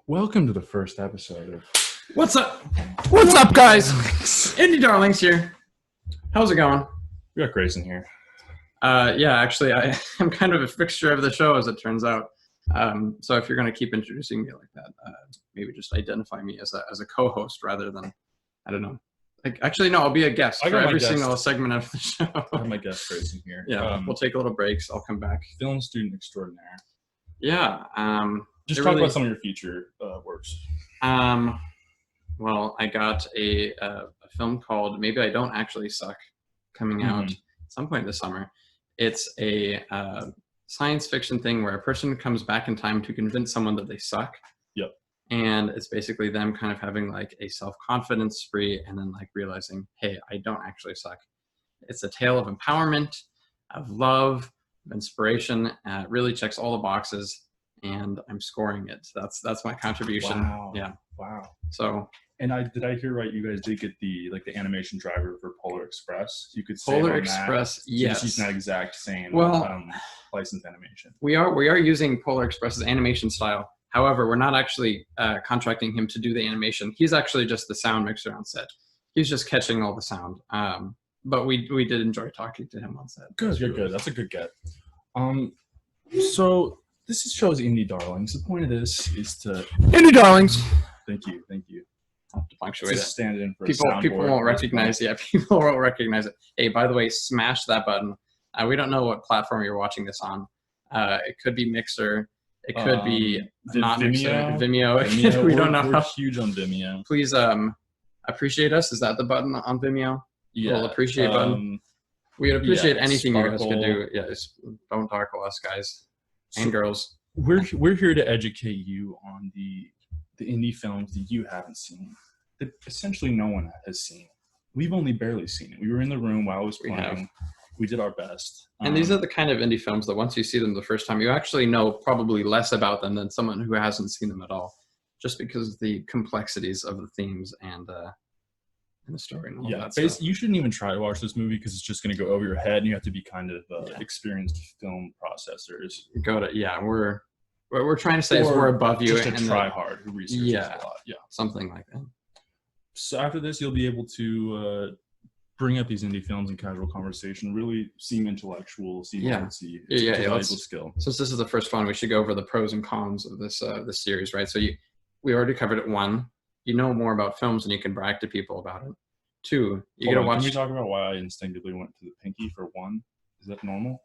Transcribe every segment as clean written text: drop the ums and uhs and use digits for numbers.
Welcome to the first episode of What's up? What's up, guys? Indie Darlings here. How's it going? We got Grayson here. Yeah, actually, I'm kind of a fixture of the show, as it turns out. So if you're going to keep introducing me like that, maybe just identify me as a co-host rather than, I don't know. Actually, no, I'll be a guest for every single segment of the show. I have my guest Grayson here. Yeah, we'll take a little breaks. I'll come back. Film student extraordinaire. Yeah. Just talk about some of your future works. Well, I got a film called Maybe I Don't Actually Suck coming out at some point this summer. It's a science fiction thing where a person comes back in time to convince someone that they suck. Yep. And it's basically them kind of having like a self-confidence spree and then like realizing, hey, I don't actually suck. It's a tale of empowerment, of love, of inspiration. It really checks all the boxes, and I'm scoring it. That's my contribution. Wow. Yeah. Wow. So. And did I hear right? You guys did get the animation driver for Polar Express. You could Polar Express, yes. Just using that exact same licensed animation. We are using Polar Express's animation style. However, we're not actually contracting him to do the animation. He's actually just the sound mixer on set. He's just catching all the sound. But we did enjoy talking to him on set. Good. You're good. That's a good get. So this show's Indie Darlings. The point of this is to Indie Darlings. Thank you. I'll have to punctuate it. Stand in for people won't recognize. Yeah, people won't recognize it. Hey, by the way, smash that button. We don't know what platform you're watching this on. It could be Mixer. It could be not Vimeo. Vimeo. We don't know. We're huge on Vimeo. Please appreciate us. Is that the button on Vimeo? Yeah. We'll appreciate button. We would appreciate anything Sparkle. you guys could do. Yeah, don't darkle us, guys and girls. We're here to educate you on the indie films that you haven't seen, that essentially no one has seen. We've only barely seen it. We were in the room while it was playing. We did our best. And these are the kind of indie films that once you see them the first time, you actually know probably less about them than someone who hasn't seen them at all, just because of the complexities of the themes and the story and all that stuff. You shouldn't even try to watch this movie because it's just going to go over your head, and you have to be kind of experienced film processors. We're trying to say is we're above you. Just a try hard who researches a lot. Yeah, something like that. So after this, you'll be able to bring up these indie films in casual conversation. Really seem intellectual. It's a valuable skill. Since this is the first one, we should go over the pros and cons of this series, right? So we already covered it. 1, you know more about films and you can brag to people about it. 2, you gotta watch. Can we talk about why I instinctively went to the pinky for 1? Is that normal?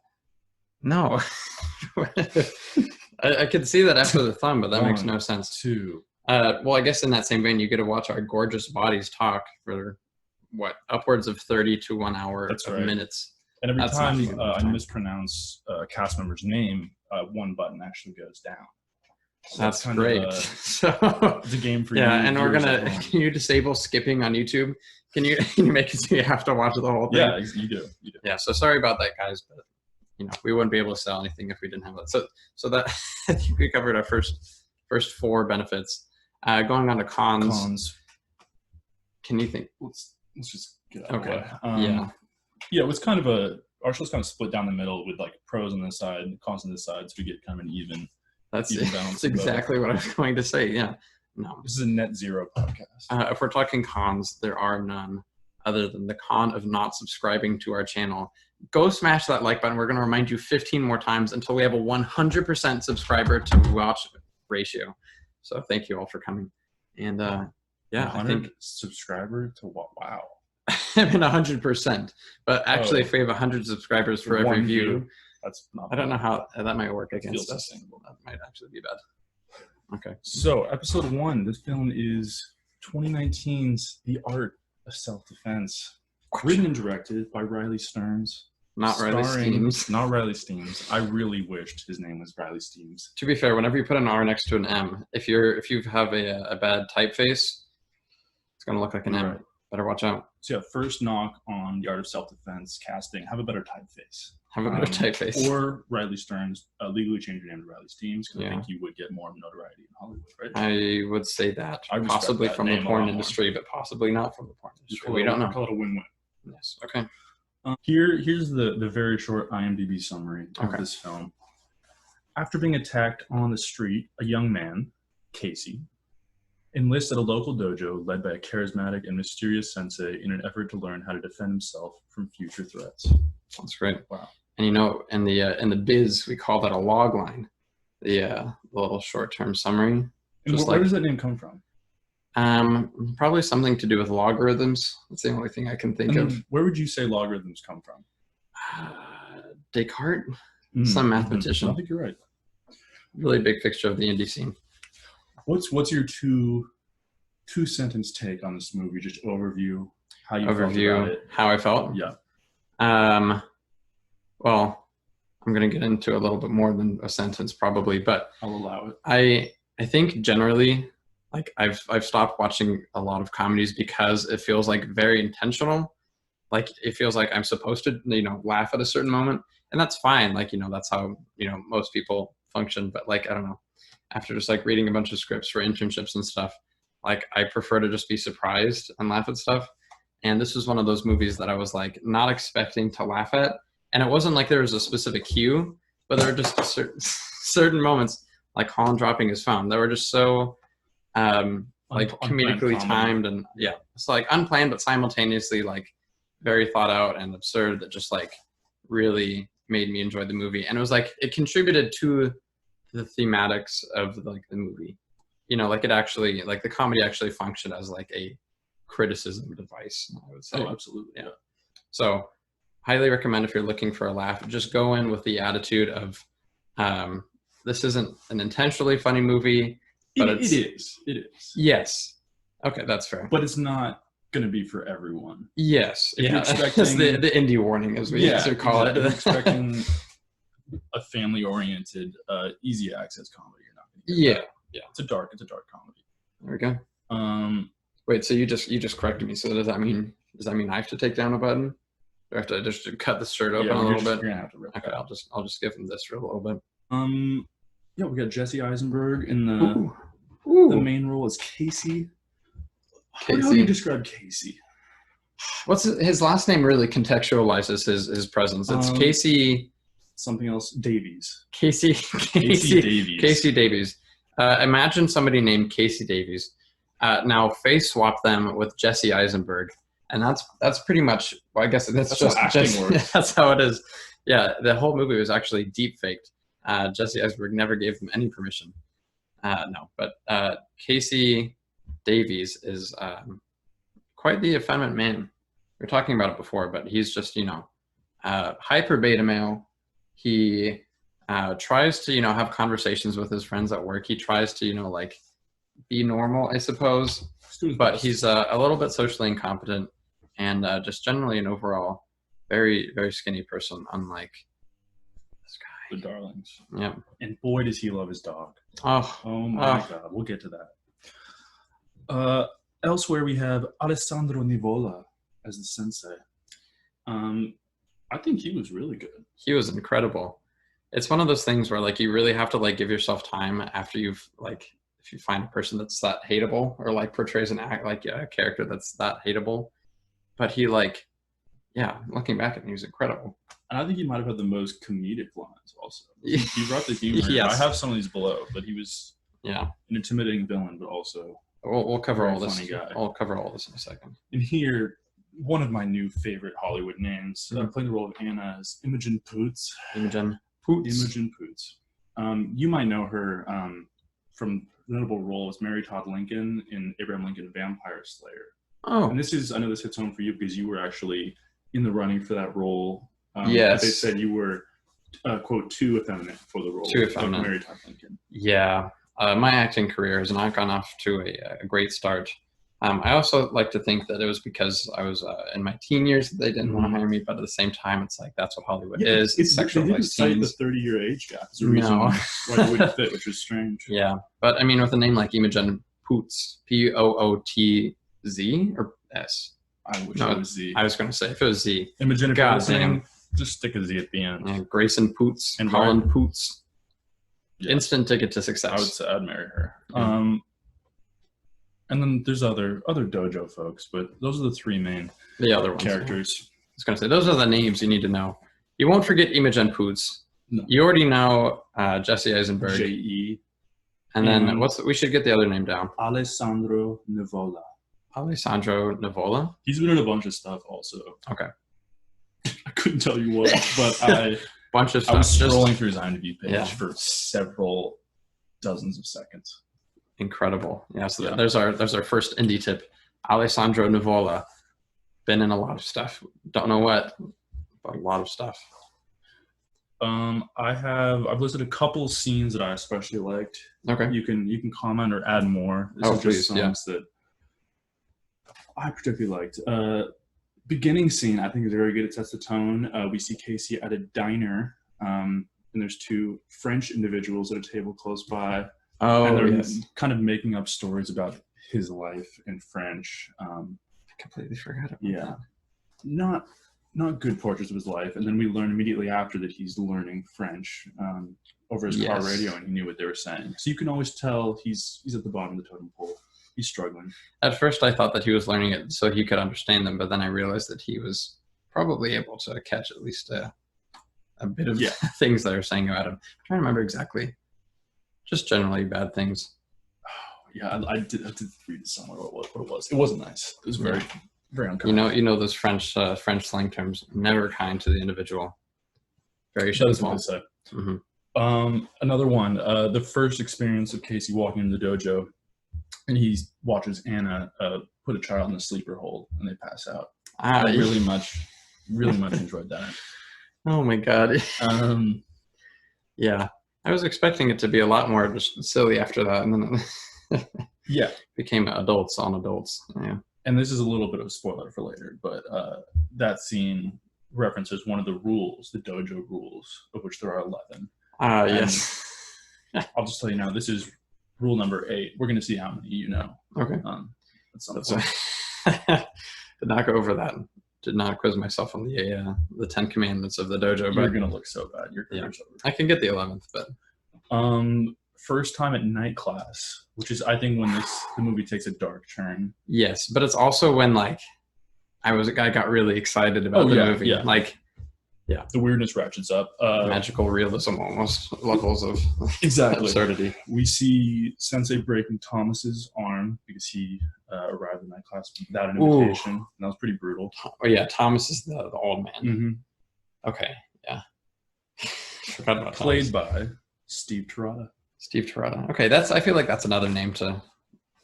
No. I could see that after the thumb, but that makes no sense. 2. Well, I guess in that same vein, you get to watch our gorgeous bodies talk for upwards of 30 to 1 hour of minutes. And every time I mispronounce a cast member's name, one button actually goes down. So that's great. So it's a game for you. Yeah, and can you disable skipping on YouTube? Can you make it so you have to watch the whole thing? Yeah, you do. Yeah, so sorry about that, guys, but we wouldn't be able to sell anything if we didn't have that. So that I think we covered our first 4 benefits. Going on to cons. Can you think? Let's just get out of the way. Yeah, it was kind of our show's kind of split down the middle with like pros on this side and cons on this side, so we get kind of an even. That's exactly what I was going to say. Yeah. No. This is a net zero podcast. If we're talking cons, there are none other than the con of not subscribing to our channel. Go smash that like button. We're going to remind you 15 more times until we have a 100% subscriber to watch ratio. So thank you all for coming. And I think subscriber to what? Wow. I mean 100%. But actually, if we have 100 subscribers for every view, that's not. I don't know how that might work against us. That might actually be bad. Okay. So episode 1. This film is 2019's The Art of Self-Defense, written and directed by Riley Stearns. Not Riley Steams. Not Riley Steams. I really wished his name was Riley Steams. To be fair, whenever you put an R next to an M, if you have a bad typeface, it's going to look like an M. Right. Better watch out. So first knock on The Art of Self-Defense casting. Have a better typeface. Have a better typeface. Or Riley Stearns, legally change your name to Riley Steams, because I think you would get more notoriety in Hollywood, right? I would say that. Possibly from the porn industry, but possibly not from the porn industry. We don't know. I call it a win-win. Yes. Okay. Here's the very short IMDb summary of this film. After being attacked on the street, a young man, Casey, enlists at a local dojo led by a charismatic and mysterious sensei in an effort to learn how to defend himself from future threats. That's great. Wow. And in the biz, we call that a log line, the little short-term summary. And where does that name come from? Probably something to do with logarithms. That's the only thing I can think of. Where would you say logarithms come from? Descartes, some mathematician. I think you're right. Really big fixture of the indie scene. What's your two sentence take on this movie? Just overview how you felt about it. How I felt. Yeah. Well, I'm gonna get into a little bit more than a sentence probably, but I'll allow it. I think generally, like I've stopped watching a lot of comedies because it feels like very intentional. Like it feels like I'm supposed to, laugh at a certain moment, and that's fine. Like, that's how, most people function. But like, I don't know, after just like reading a bunch of scripts for internships and stuff, like I prefer to just be surprised and laugh at stuff. And this was one of those movies that I was like not expecting to laugh at. And it wasn't like there was a specific cue, but there were just certain moments, like Holland dropping his phone. They were just so like comedically timed, and yeah, it's like unplanned, but simultaneously like very thought out and absurd, that just like really made me enjoy the movie. And it was like it contributed to the thematics of like the movie. Like it actually, like the comedy actually functioned as like a criticism device, I would say. Oh, absolutely. Yeah. So highly recommend if you're looking for a laugh, just go in with the attitude of this isn't an intentionally funny movie, but it is. Yes. Okay, that's fair. But it's not going to be for everyone. Yes. If yeah. you're expecting the indie warning, as we call it. If you're expecting a family-oriented, easy access comedy, you're not going to get that. Yeah. It's a dark comedy. There we go. Wait, so you just corrected me. So does that mean I have to take down a button? Do I have to just cut the shirt open a little bit? You're gonna have to rip okay, I'll just give him this for a little bit. Yeah, we got Jesse Eisenberg in the main role as Casey. How do you describe Casey? What's his last name? Really contextualizes his presence. It's Casey. Something else. Davies. Casey Davies. Casey Davies. Imagine somebody named Casey Davies. Now face swap them with Jesse Eisenberg, and that's pretty much. Well, I guess that's just how acting works. That's how it is. Yeah, the whole movie was actually deep faked. Jesse Eisenberg never gave them any permission. No, but Casey Davies is quite the effeminate man. We were talking about it before, but he's just hyper beta male. He tries to have conversations with his friends at work. He tries to like be normal, I suppose, but he's a little bit socially incompetent, and just generally an overall very, very skinny person, unlike this guy. The Darlings. Yeah. And boy, does he love his dog. Oh my God. We'll get to that. Elsewhere, we have Alessandro Nivola as the sensei. I think he was really good. He was incredible. It's one of those things where like you really have to like give yourself time after you've like, if you find a person that's that hateable or like portrays an act like a character that's that hateable, but he like, yeah, looking back at him, he was incredible. And I think he might have had the most comedic lines also. He brought the humor. Yes. I have some of these below, but he was an intimidating villain, but also we'll cover all this. Funny guy. I'll cover all this in a second. And here, one of my new favorite Hollywood names, playing the role of Anna, is Imogen Poots. Imogen Poots. You might know her from the notable role as Mary Todd Lincoln in Abraham Lincoln Vampire Slayer. Oh. And I know this hits home for you because you were actually in the running for that role. Yes. They said you were, quote, too effeminate for the role of Mary Todd Lincoln. Yeah. My acting career has not gone off to a great start. I also like to think that it was because I was in my teen years that they didn't want to hire me, but at the same time, it's like that's what Hollywood is. It's sexual. They didn't cite the 30-year age gap as a reason why it wouldn't fit, which was strange. Yeah, but I mean, with a name like Imogen Poots, Pootz or S? I wish it was Z. I was going to say if it was Z. Imogen, goddamn, just stick a Z at the end. Yeah, Grayson Poots and Holland Poots. Yeah. Instant ticket to success. I would say I'd marry her. And then there's other dojo folks, but those are the three main characters. I was going to say, those are the names you need to know. You won't forget Imogen Poots. No. You already know Jesse Eisenberg. J.E. And then we should get the other name down. Alessandro Nivola. Alessandro Nivola. He's been in a bunch of stuff also. Okay. I couldn't tell you what, but I bunch of stuff. I was scrolling through his IMDb page Yeah. for several dozens of seconds. Incredible. Yeah. So there's our first indie tip. Alessandro Nivola. Been in a lot of stuff. Don't know what, but a lot of stuff. I've listed a couple scenes that I especially liked. Okay. You can comment or add more. This is please. just that I particularly liked. Beginning scene I think is very good. It sets the tone. We see Casey at a diner, and there's two French individuals at a table close by. Oh, and they're yes. kind of making up stories about his life in French. I completely forgot about Yeah. that. Not good portraits of his life. And then we learn immediately after that he's learning French over his car radio, and he knew what they were saying. So you can always tell he's at the bottom of the totem pole. He's struggling. At first, I thought that he was learning it so he could understand them, but then I realized that he was probably able to catch at least a bit of things that are saying about him. I'm trying to remember exactly. Just generally bad things. Oh, yeah, I did read it somewhere what it was. It wasn't nice. It was very unkind. You know those French slang terms. Never kind to the individual. Very shameful. Mm-hmm. Another one. The first experience of Casey walking into the dojo, and he watches Anna put a child in a sleeper hold, and they pass out. I really much enjoyed that. Oh my god. Yeah, I was expecting it to be a lot more just silly after that, and then it became adults on adults. Yeah. And this is a little bit of a spoiler for later, but that scene references one of the rules, the dojo rules, of which there are 11. Yes. I'll just tell you now, this is rule number 8. We're going to see how many you know. Okay. At some point. Did not go over that. Did not quiz myself on the 10 Commandments of the dojo. You're going to look so bad. Your career's over. I can get the 11th, but... First time at night class, which is, I think, when the movie takes a dark turn. Yes, but it's also when, like, I got really excited about the movie. Yeah. Like, the weirdness ratchets up. Magical realism almost, levels of absurdity. We see Sensei breaking Thomas's arm because he arrived in night class without an invitation. And that was pretty brutal. Oh yeah, Thomas is the old man. Mm-hmm. Okay, yeah. Forgot about Played Thomas. by Steve Terada. Steve Terada. Okay, I feel like that's another name to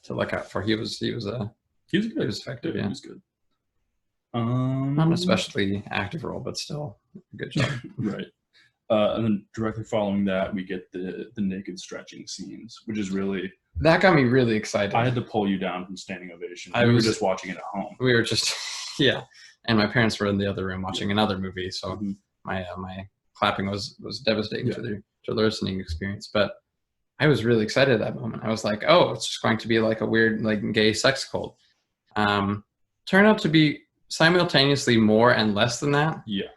look out for. He was good. He was effective. Yeah, he was good. Not an especially active role, but still a good job. Right. And then directly following that, we get the naked stretching scenes, which is really... That got me really excited. I had to pull you down from standing ovation. We were just watching it at home. We were just, and my parents were in the other room watching another movie, so my clapping was devastating to their listening experience. But I was really excited at that moment. I was like, oh, it's just going to be like a weird, like, gay sex cult. Turned out to be simultaneously more and less than that. Yeah.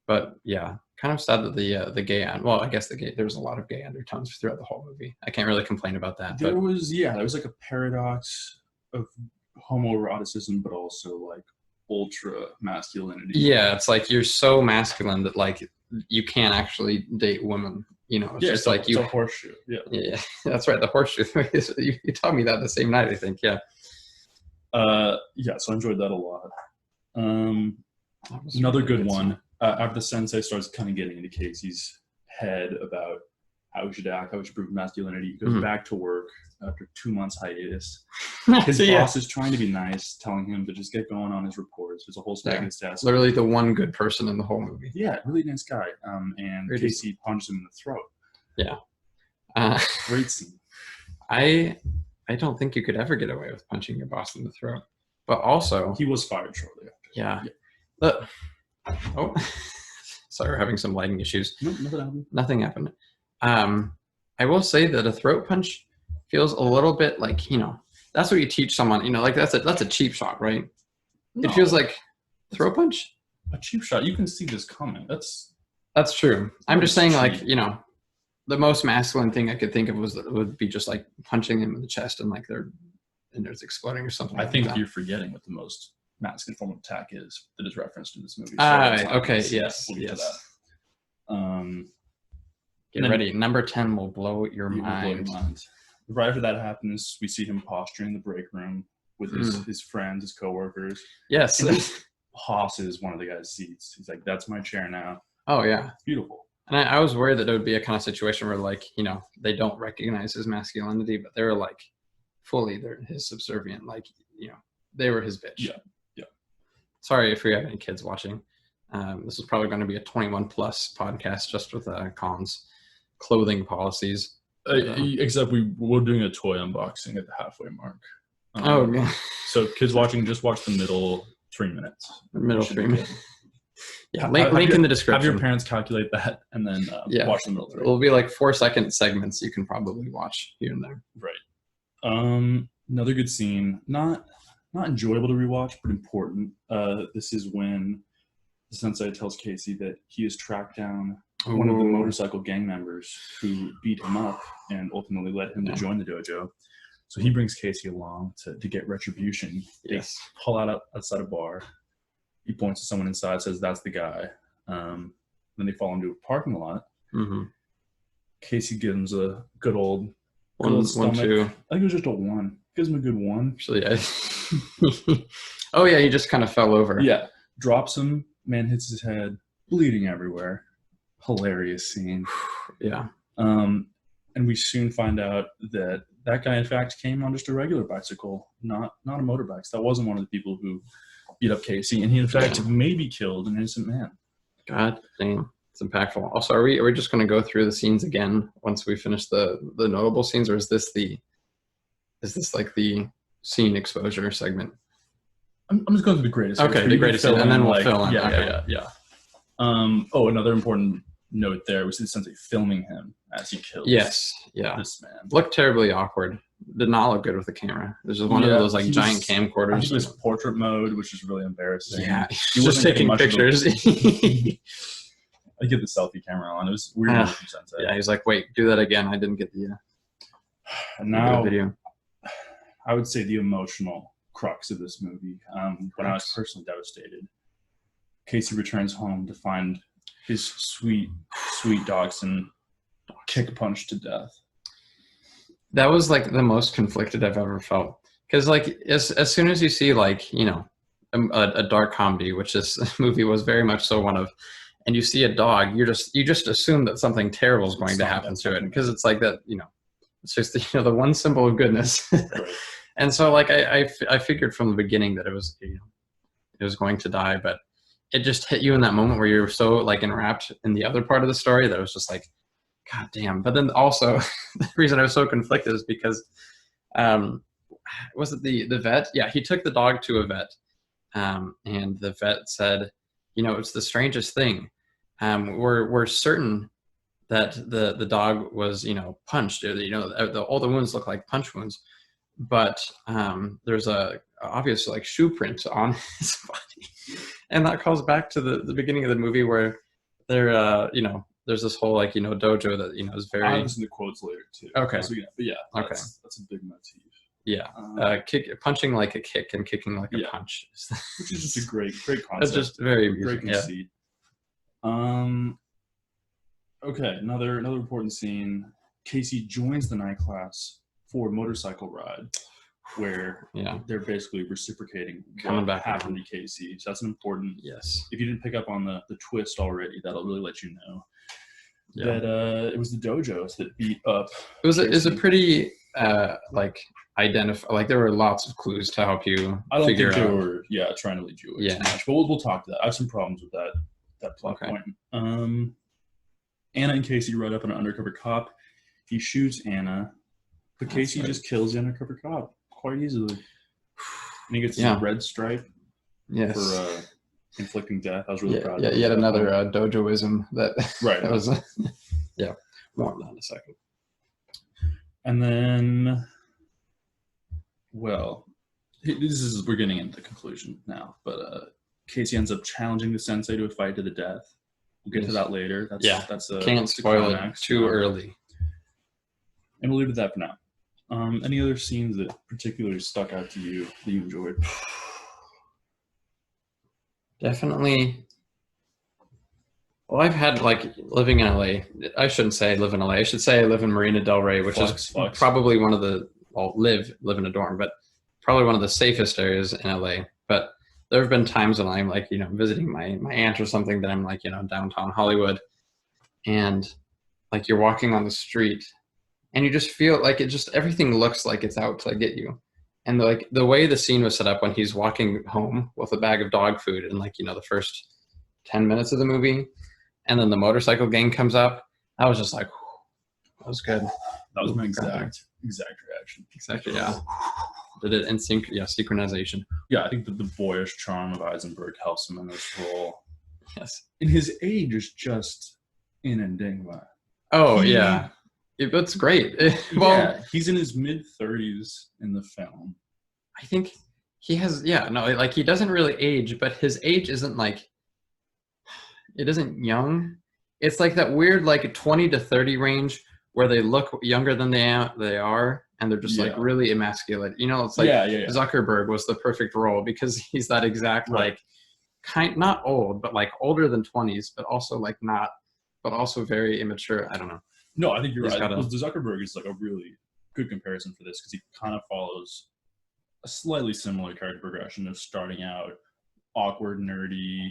But yeah, kind of sad that the gay, well, I guess there was a lot of gay undertones throughout the whole movie. I can't really complain about that. There was like a paradox of homoeroticism, but also like ultra masculinity. Yeah, it's like you're so masculine that like you can't actually date women. You know, it's just like it's a horseshoe. Yeah, that's right. The horseshoe. You taught me that the same night, I think. Yeah. So I enjoyed that a lot. Another really good one. After the sensei starts kind of getting into Casey's head about how he should act, how he should prove masculinity, he goes back to work after 2 months hiatus. His boss is trying to be nice, telling him to just get going on his reports. There's a whole stack of his desk. Literally the one good person in the whole movie. Yeah, really nice guy. And really Casey punches him in the throat. Yeah. Great scene. I don't think you could ever get away with punching your boss in the throat. But also... He was fired shortly after. Yeah. But, sorry, we're having some lighting issues. Nothing happened. I will say that a throat punch feels a little bit like, that's what you teach someone, like that's a cheap shot, right? No, it feels like throat punch. A cheap shot. You can see this coming. That's true. I'm just saying, like, the most masculine thing I could think of would be just like punching them in the chest and like there's exploding or something. I think you're forgetting what the most masculine form of attack is that is referenced in this movie. Okay. Yes. We'll get to that. Get then- ready. Number 10 will blow your It will blow your mind. mind. Right after that happens, we see him posturing in the break room with his friends, his coworkers. Yes. And he tosses one of the guy's seats. He's like, "That's my chair now." Oh, yeah. It's beautiful. And I was worried that it would be a kind of situation where, like, you know, they don't recognize his masculinity, but they were like fully his subservient. Like, you know, they were his bitch. Yeah. Yeah. Sorry if we have any kids watching. This is probably going to be a 21 plus podcast just with Colin's clothing policies. Except we're doing a toy unboxing at the halfway mark. Oh, yeah. So kids watching, just watch the middle 3 minutes. Middle Should be 3 minutes. good. Yeah, link in the description. Have your parents calculate that and then watch the middle 3. It'll be like 4-second segments you can probably watch here and there. Right. Another good scene. Not enjoyable to rewatch, but important. This is when the sensei tells Casey that he has tracked down one of the motorcycle gang members who beat him up and ultimately led him to join the dojo. So he brings Casey along to get retribution. Yes. They pull out outside a bar. He points to someone inside, says, "That's the guy." Then they fall into a parking lot. Mm-hmm. Casey gives him a good old One, stomach. 2. I think it was just a 1. Gives him a good 1. Actually, yeah. Oh, yeah, he just kind of fell over. Yeah. Drops him. Man hits his head. Bleeding everywhere. Hilarious scene. Yeah. And we soon find out that guy, in fact, came on just a regular bicycle, not a motorbike. So that wasn't one of the people who beat up Casey. And he, in fact, maybe killed an innocent man. God damn. It's impactful. Also, are we just going to go through the scenes again once we finish the notable scenes, or is this like the scene exposure segment? I'm just going through the greatest. Okay, the greatest scene, and then we'll fill in. Yeah, Okay. yeah. Another important note there was the sensei filming him as he kills Yes, yeah. this man. Looked terribly awkward. Did not look good with the camera. There's just one of those like giant I think camcorders. it was portrait mode, which is really embarrassing. Yeah, He just wasn't getting taking much of a- pictures. I get the selfie camera on. It was weird. Ah, from Sensei. Yeah, he's like, wait, do that again. I didn't get the And now video. I would say the emotional crux of this movie. When I was Crux. personally devastated, Casey returns home to find his sweet dachshund kick punched to death. That was like the most conflicted I've ever felt. Because like as soon as you see like, you know, a dark comedy, which this movie was very much so one of, and you see a dog, you just assume that something terrible is going to happen to it, because it's like that, you know, it's just the one symbol of goodness. Right. And so like I figured from the beginning that it was, you know, it was going to die, but it just hit you in that moment where you're so like enwrapped in the other part of the story that it was just like, God damn. But then also the reason I was so conflicted is because was it the vet? Yeah, he took the dog to a vet, and the vet said, you know, it's the strangest thing. We're certain that the dog was, you know, punched. You know, all the wounds look like punch wounds, but there's a obvious like shoe print on his body, and that calls back to the beginning of the movie where there, you know, there's this whole like, you know, dojo that, you know, is very. I'll listen to quotes later too. Okay. So, yeah, Okay. That's a big motif. Yeah, punching like a kick and kicking like a Yeah. punch. Which is just a great concept. That's just very great amusing. Yeah. conceit. Okay, another important scene. Casey joins the night class for a motorcycle ride, where Yeah. they're basically reciprocating Coming what back happened to Casey. So that's an important. Yes. If you didn't pick up on the twist already, that'll really let you know Yeah. that it was the dojos that beat up. It was a Casey. pretty like identify, like there were lots of clues to help you I don't figure think they out. were, trying to lead you away Yeah. too much. But we'll talk to that. I have some problems with that plot Okay. point. Anna and Casey ride up on an undercover cop. He shoots Anna, but That's Casey right. just kills the undercover cop quite easily. And he gets Yeah. his red stripe Yes. for inflicting death. I was really proud yeah, of him. yet another dojoism that Right. that was yeah, more on that in a second. And then, well, we're getting into the conclusion now, but Casey ends up challenging the sensei to a fight to the death. We'll get to Yes. that later. That's Yeah. that's Can't that's the spoil it climax. too early. And we'll leave it at that for now. Any other scenes that particularly stuck out to you that you enjoyed? Definitely Well, I've had like living in LA. I shouldn't say I live in LA. I should say I live in Marina Del Rey, which is Flex. probably one of the well, live in a dorm, but probably one of the safest areas in LA. But there have been times when I'm like, visiting my aunt or something that I'm like, downtown Hollywood, and like you're walking on the street, and you just feel like it just everything looks like it's out to get you. And like the way the scene was set up when he's walking home with a bag of dog food and like, the first 10 minutes of the movie, and then the motorcycle gang comes up. I was just like, that was good. That was my exact reaction. Exactly, yeah. Did it in sync? Yeah, synchronization. Yeah, I think that the boyish charm of Eisenberg helps him in this role. Yes. And his age is just an enigma. Oh, yeah. It's great. Well, yeah, he's in his mid-30s in the film. I think he has, like he doesn't really age, but his age isn't like, it isn't young. It's like that weird like 20 to 30 range where they look younger than they are, and they're just like really emasculate. It's like Zuckerberg was the perfect role because he's that exact like not old, but like older than 20s, but also like not, but also very immature. I don't know. No, I think you're right. The Zuckerberg is like a really good comparison for this because he kind of follows a slightly similar character progression of starting out awkward, nerdy,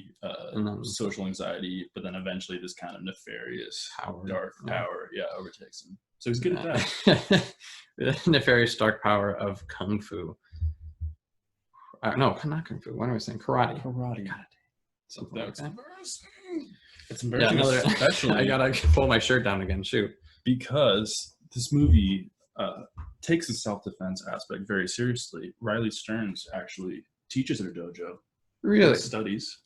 social anxiety, but then eventually this kind of nefarious, dark power, overtakes him. So he's good at that. The nefarious dark power of kung fu. No, not kung fu. What am I saying? Karate. Karate. God, something like that. It's embarrassing. Especially, I gotta pull my shirt down again. Shoot. Because this movie takes the self-defense aspect very seriously. Riley Stearns actually teaches at a dojo. Really? Studies.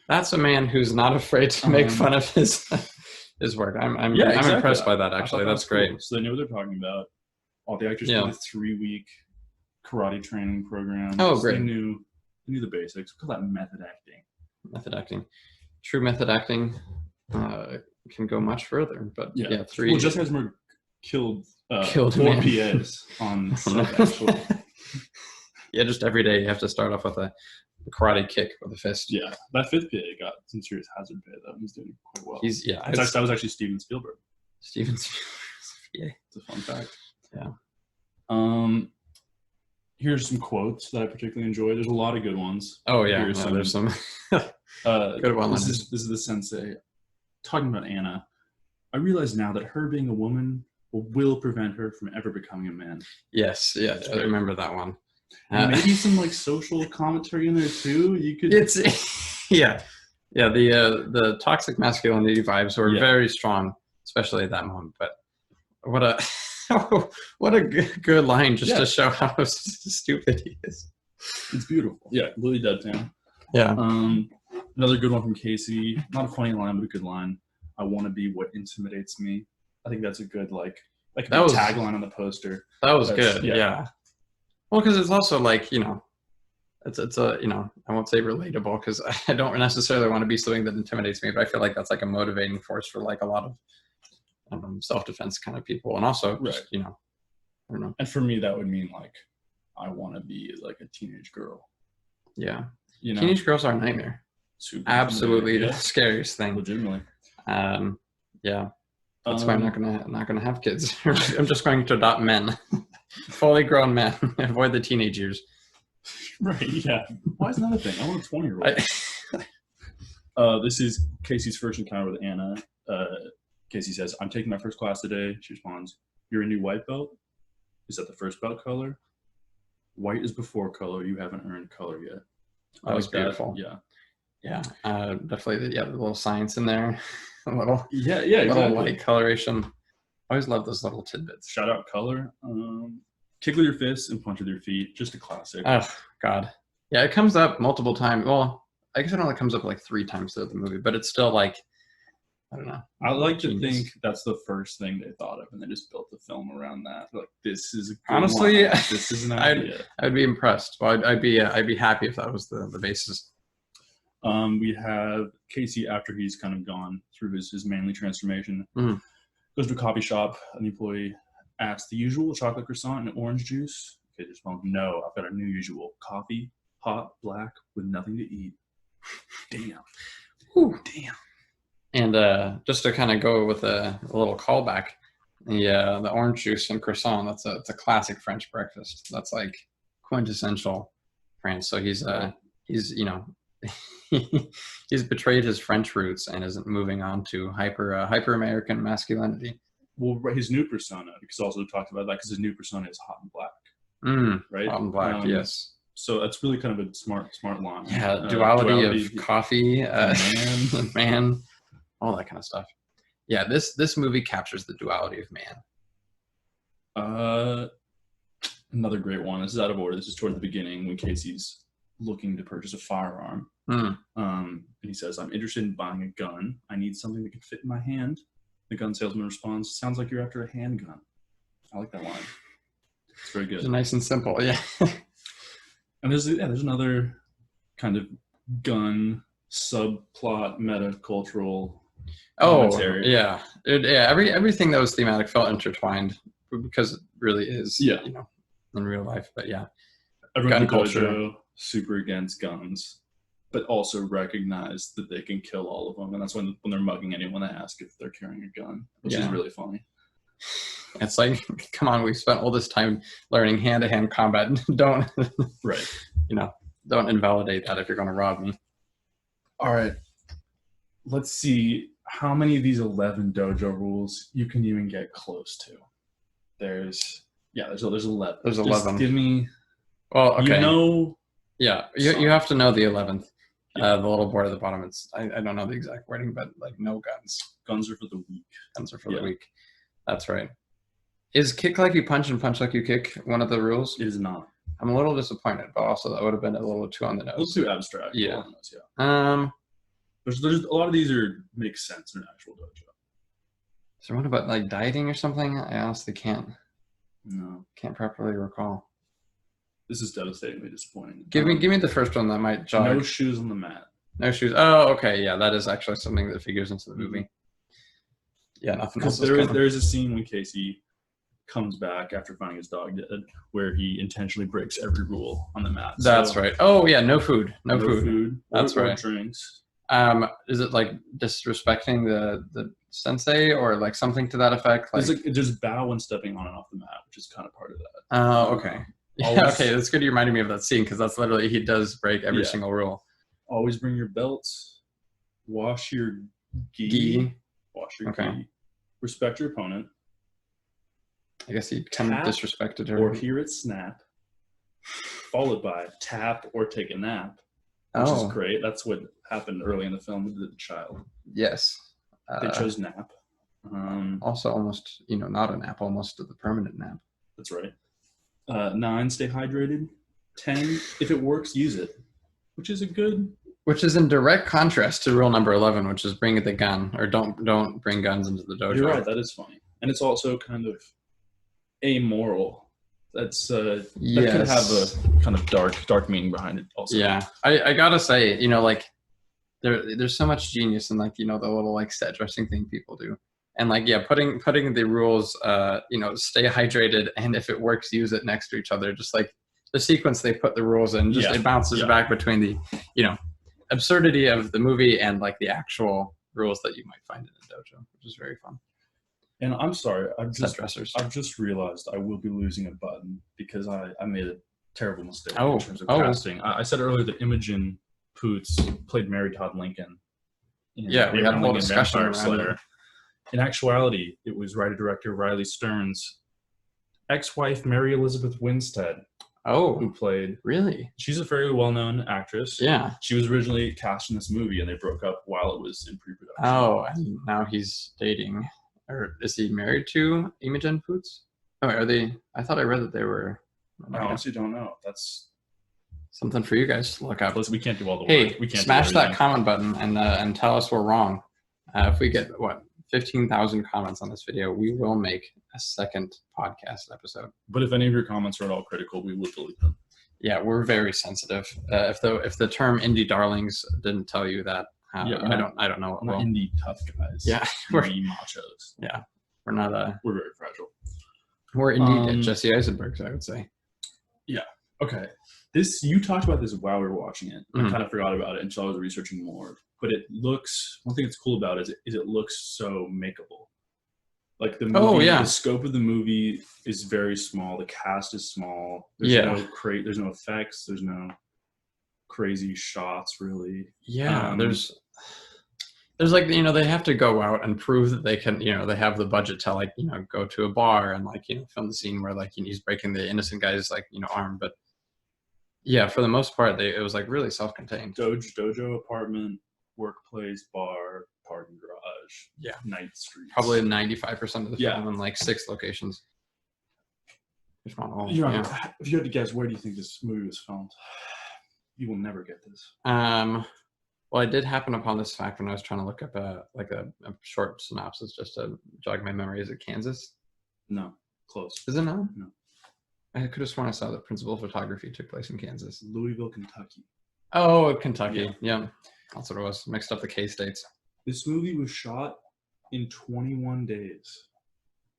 That's a man who's not afraid to make fun of his work. I'm impressed by that, actually. That's great. Cool. So they know what they're talking about. All the actors did a 3-week karate training program. Oh, so great. They knew the basics. We call that method acting. Method acting. True method acting can go much further. But 3 Well, Jesse Eisenberg killed 4 PAs on set, actually. Yeah, just every day you have to start off with a karate kick with a fist. Yeah, that 5th PA got some serious hazard pay though. He's doing quite well. That was actually Steven Spielberg. Steven Spielberg. Yeah, it's a fun fact. Yeah. Here's some quotes that I particularly enjoy. There's a lot of good ones. Oh yeah, there's some good ones. This is the sensei talking about Anna. I realize now that her being a woman will prevent her from ever becoming a man. Yes, yeah, I remember that one. Maybe some like social commentary in there too. You could. It's the toxic masculinity vibes were very strong, especially at that moment. But what a good line just to show how stupid he is. It's beautiful. Yeah, completely deadpan. Yeah. Another good one from Casey. Not a funny line, but a good line. I want to be what intimidates me. I think that's a good like that was tagline on the poster. That was good. Yeah. Well, because it's also like it's a I won't say relatable because I don't necessarily want to be something that intimidates me, but I feel like that's like a motivating force for like a lot of self-defense kind of people, and also just, I don't know. And for me, that would mean like I want to be like a teenage girl. Yeah, teenage girls are a nightmare. Absolutely the scariest thing. Legitimately. Yeah. That's why I'm not gonna have kids. I'm just going to adopt men, fully grown men. Avoid the teenage years. Right. Yeah. Why is that a thing? I want a 20-year-old. This is Casey's first encounter with Anna. Casey says, "I'm taking my first class today." She responds, "You're a new white belt? Is that the first belt color? White is before color. You haven't earned color yet." That was beautiful. Yeah. Yeah. Definitely. The little science in there. A little. Yeah. Little light coloration. I always love those little tidbits. Shout out color. Kick with your fists and punch with your feet. Just a classic. Oh God. Yeah, it comes up multiple times. Well, I guess it only comes up like 3 times throughout the movie, but it's still like, I don't know. I like to think that's the first thing they thought of, and they just built the film around that. Like, this is a good honestly, this is an idea. I'd be impressed. Well, I'd be happy if that was the basis. We have Casey after he's kind of gone through his manly transformation. Goes to a coffee shop. An employee asks, "The usual chocolate croissant and orange juice?" Okay, just responds, "No, I've got a new usual: coffee, hot, black, with nothing to eat." Damn. Ooh, damn. And just to kind of go with a little callback, the orange juice and croissant, it's a classic French breakfast. That's like quintessential France. So he's he's betrayed his French roots and isn't moving on to hyper American masculinity. Well, his new persona, because also talked about that, because his new persona is hot and black, right? Hot and black, yes. So that's really kind of a smart line. Yeah, duality of coffee, man, all that kind of stuff. Yeah, this movie captures the duality of man. Another great one. This is out of order. This is toward the beginning when Casey's looking to purchase a firearm. And he says, "I'm interested in buying a gun. I need something that can fit in my hand." The gun salesman responds, "Sounds like you're after a handgun." I like that line. It's very good. It's nice and simple, yeah. And there's another kind of gun subplot, meta cultural commentary. Yeah. Everything that was thematic felt intertwined because it really is, in real life. But yeah, everyone in the dojo super against guns, but also recognize that they can kill all of them, and that's when they're mugging anyone, they ask if they're carrying a gun, which is really funny. It's like, come on, we spent all this time learning hand-to-hand combat. Don't don't invalidate that if you're going to rob me. All right, let's see how many of these 11 dojo rules you can even get close to. There's 11. There's 11. Just give me. Well, okay. You have to know the 11th. The little board at the bottom. I don't know the exact wording, but like no guns. Guns are for the weak. Guns are for the weak. That's right. Is kick like you punch and punch like you kick one of the rules? It is not. I'm a little disappointed, but also that would have been a little too on the nose. A little too abstract. Yeah. There's a lot of these make sense in an actual dojo. Is there one about like dieting or something? I honestly can't properly recall. This is devastatingly disappointing. Give me the first one that might jog. No shoes on the mat. No shoes. Oh, okay. Yeah, that is actually something that figures into the movie. Yeah, nothing else. There's a scene when Casey comes back after finding his dog dead, where he intentionally breaks every rule on the mat. That's right. Oh yeah, no food. No food. That's right. Drinks. Is it like disrespecting the sensei or like something to that effect? Like there's bow when stepping on and off the mat, which is kind of part of that. Oh, okay. Yeah, okay, that's good. You reminded me of that scene because that's literally he does break every single rule. Always bring your belts. Wash your gi. Wash your gi. Respect your opponent. I guess he kind of disrespected her. Or hear it snap. Followed by tap or take a nap. Which is great. That's what happened early in the film with the child. Yes. They chose nap. Also almost, not a nap, almost the permanent nap. That's right. 9, stay hydrated. 10, if it works, use it. Which is in direct contrast to rule number 11, which is bring the gun, or don't bring guns into the dojo. You're right, that is funny. And it's also kind of amoral. That's that could have a kind of dark meaning behind it also. Yeah. I gotta say, like there's so much genius in like, the little like set dressing thing people do. And like, putting the rules, stay hydrated, and if it works, use it next to each other. Just like the sequence they put the rules in, it bounces back between the, absurdity of the movie and like the actual rules that you might find in a dojo, which is very fun. And I'm sorry, I've just realized I will be losing a button because I made a terrible mistake in terms of casting. I said earlier that Imogen Poots played Mary Todd Lincoln. We had a whole discussion around it. In actuality, it was writer-director Riley Stearns' ex-wife, Mary Elizabeth Winstead, who played. Really? She's a very well-known actress. Yeah. She was originally cast in this movie, and they broke up while it was in pre-production. Oh, and now he's dating, or is he married to Imogen Poots? Oh, are they? I thought I read that they were. I honestly don't know. That's something for you guys to look up. Plus, we can't do all the work. Hey, we can't smash that comment button and tell us we're wrong. If we get 15,000 comments on this video, we will make a second podcast episode. But if any of your comments are at all critical, we will delete them. Yeah, we're very sensitive. If the term indie darlings didn't tell you that, I don't know. We're indie tough guys. Yeah, we're machos. Yeah, we're not we're very fragile. We're indie Jesse Eisenbergs, I would say. Yeah. Okay. This, you talked about this while we were watching it. Mhm. I kind of forgot about it until I was researching more. But it looks, one thing that's cool about it is it looks so makeable. Like the movie, Oh, yeah. the scope of the movie is very small. The cast is small. There's Yeah. there's no effects. There's no crazy shots, really. Yeah, there's like, you know, they have to go out and prove that they can, you know, they have the budget to like, you know, go to a bar and like, you know, film the scene where like, you know, he's breaking the innocent guy's like, you know, arm. But yeah, for the most part, it was like really self-contained. Dojo, apartment, workplace, bar, parking garage. Yeah. Night streets. Probably 95% of the Yeah. film in like 6 locations. If not all. You're Yeah. right. If you had to guess, where do you think this movie was filmed? You will never get this. Well, I did happen upon this fact when I was trying to look up a short synopsis just to jog my memory. Is it Kansas? No, close. Is it not? No. I could have sworn I saw that principal photography took place in Kansas. Louisville, Kentucky. Oh, Kentucky. Yeah. That's what it was. Mixed up the K-states. This movie was shot in 21 days.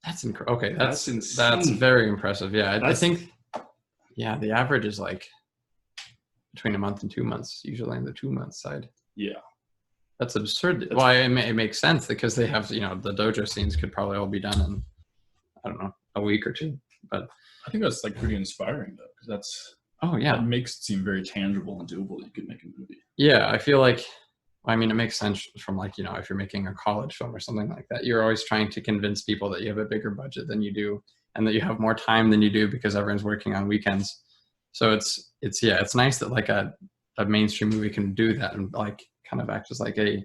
That's incredible. Okay, That's insane. That's very impressive. Yeah, I That's- think. Yeah, the average is like between a month and 2 months, usually on the 2 month side. Yeah. That's absurd. Why it makes sense because they have, you know, the dojo scenes could probably all be done in, I don't know, a week or 2. But I think that's like pretty inspiring though, because that's oh yeah, that makes it seem very tangible and doable that you could make a movie. yeah. I feel like, I mean, it makes sense from like, you know, if you're making a college film or something like that, you're always trying to convince people that you have a bigger budget than you do and that you have more time than you do because everyone's working on weekends. So it's nice that like a mainstream movie can do that and like kind of act as like a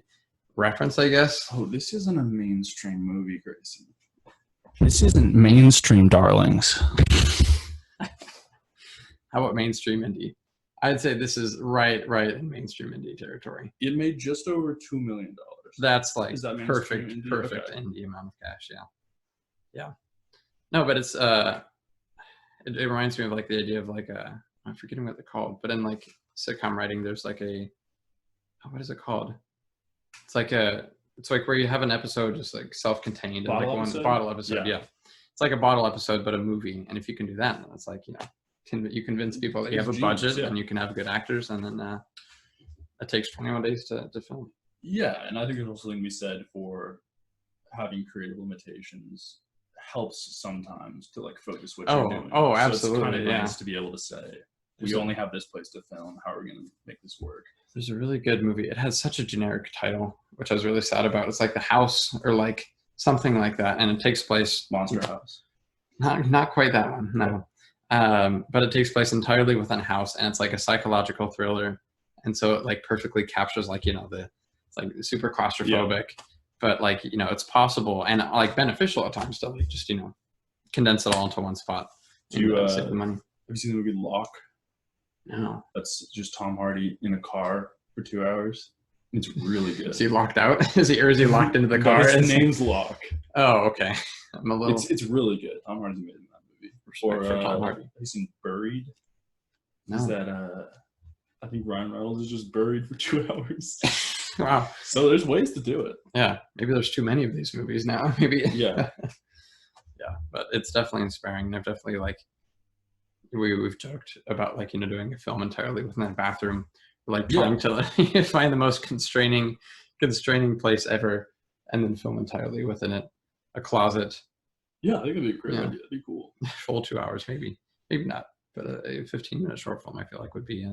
reference, I guess. Oh, this isn't a mainstream movie, Grayson. This isn't mainstream, darlings. How about mainstream indie? I'd say this is right in mainstream indie territory. It made just over $2 million. That's like Is that mainstream perfect indie? Okay. indie amount of cash. Yeah. No, but it's it reminds me of like the idea of like I'm forgetting what they're called, but in like sitcom writing, there's like what is it called? It's like where you have an episode just like self-contained and like Bottle one episode? bottle episode. Yeah. Yeah. It's like a bottle episode, but a movie. And if you can do that, then it's like, you know, you convince people that you It's have a genius, budget yeah. and you can have good actors, and then it takes 21 days to film. Yeah, and I think there's also something to be said for having creative limitations helps sometimes to like focus what you're doing. Oh, So absolutely, it's kind of yeah. nice to be able to say, we only have this place to film. How are we going to make this work? There's a really good movie. It has such a generic title, which I was really sad about. It's like The House or like something like that, and it takes place Monster House. not quite that one, no. But it takes place entirely within a house, and it's like a psychological thriller, and so it like perfectly captures like, you know, it's like super claustrophobic, but like, you know, it's possible and like beneficial at times to like just, you know, condense it all into one spot. Do you, and save the money. Have you seen the movie Lock? No. That's just Tom Hardy in a car for 2 hours. It's really good. Is he locked out? Is he locked into the No, car? his name's Lock. Oh, okay. I'm a little. It's really good. Tom Hardy's amazing in that movie. Respect for Tom Hardy. Have you seen Buried? No. Is that I think Ryan Reynolds is just buried for 2 hours. Wow. So there's ways to do it. Yeah. Maybe there's too many of these movies now. Maybe. Yeah. Yeah. But it's definitely inspiring. They're definitely like, we've joked about like, you know, doing a film entirely within a bathroom, like trying to like, find the most constraining place ever, and then film entirely within it, a closet, Yeah, I think it'd be a great Yeah. idea. It'd be cool. full 2 hours, maybe not, but a 15-minute short film, I feel like would be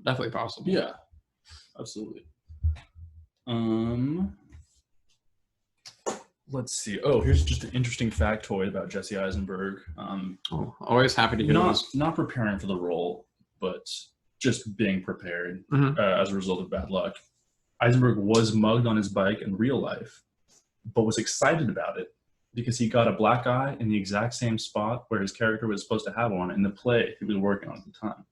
definitely possible. Yeah, absolutely. Let's see. Oh, here's just an interesting factoid about Jesse Eisenberg. Oh, always happy to hear those. Not preparing for the role, but just being prepared Mhm. as a result of bad luck. Eisenberg was mugged on his bike in real life, but was excited about it because he got a black eye in the exact same spot where his character was supposed to have one in the play he was working on at the time.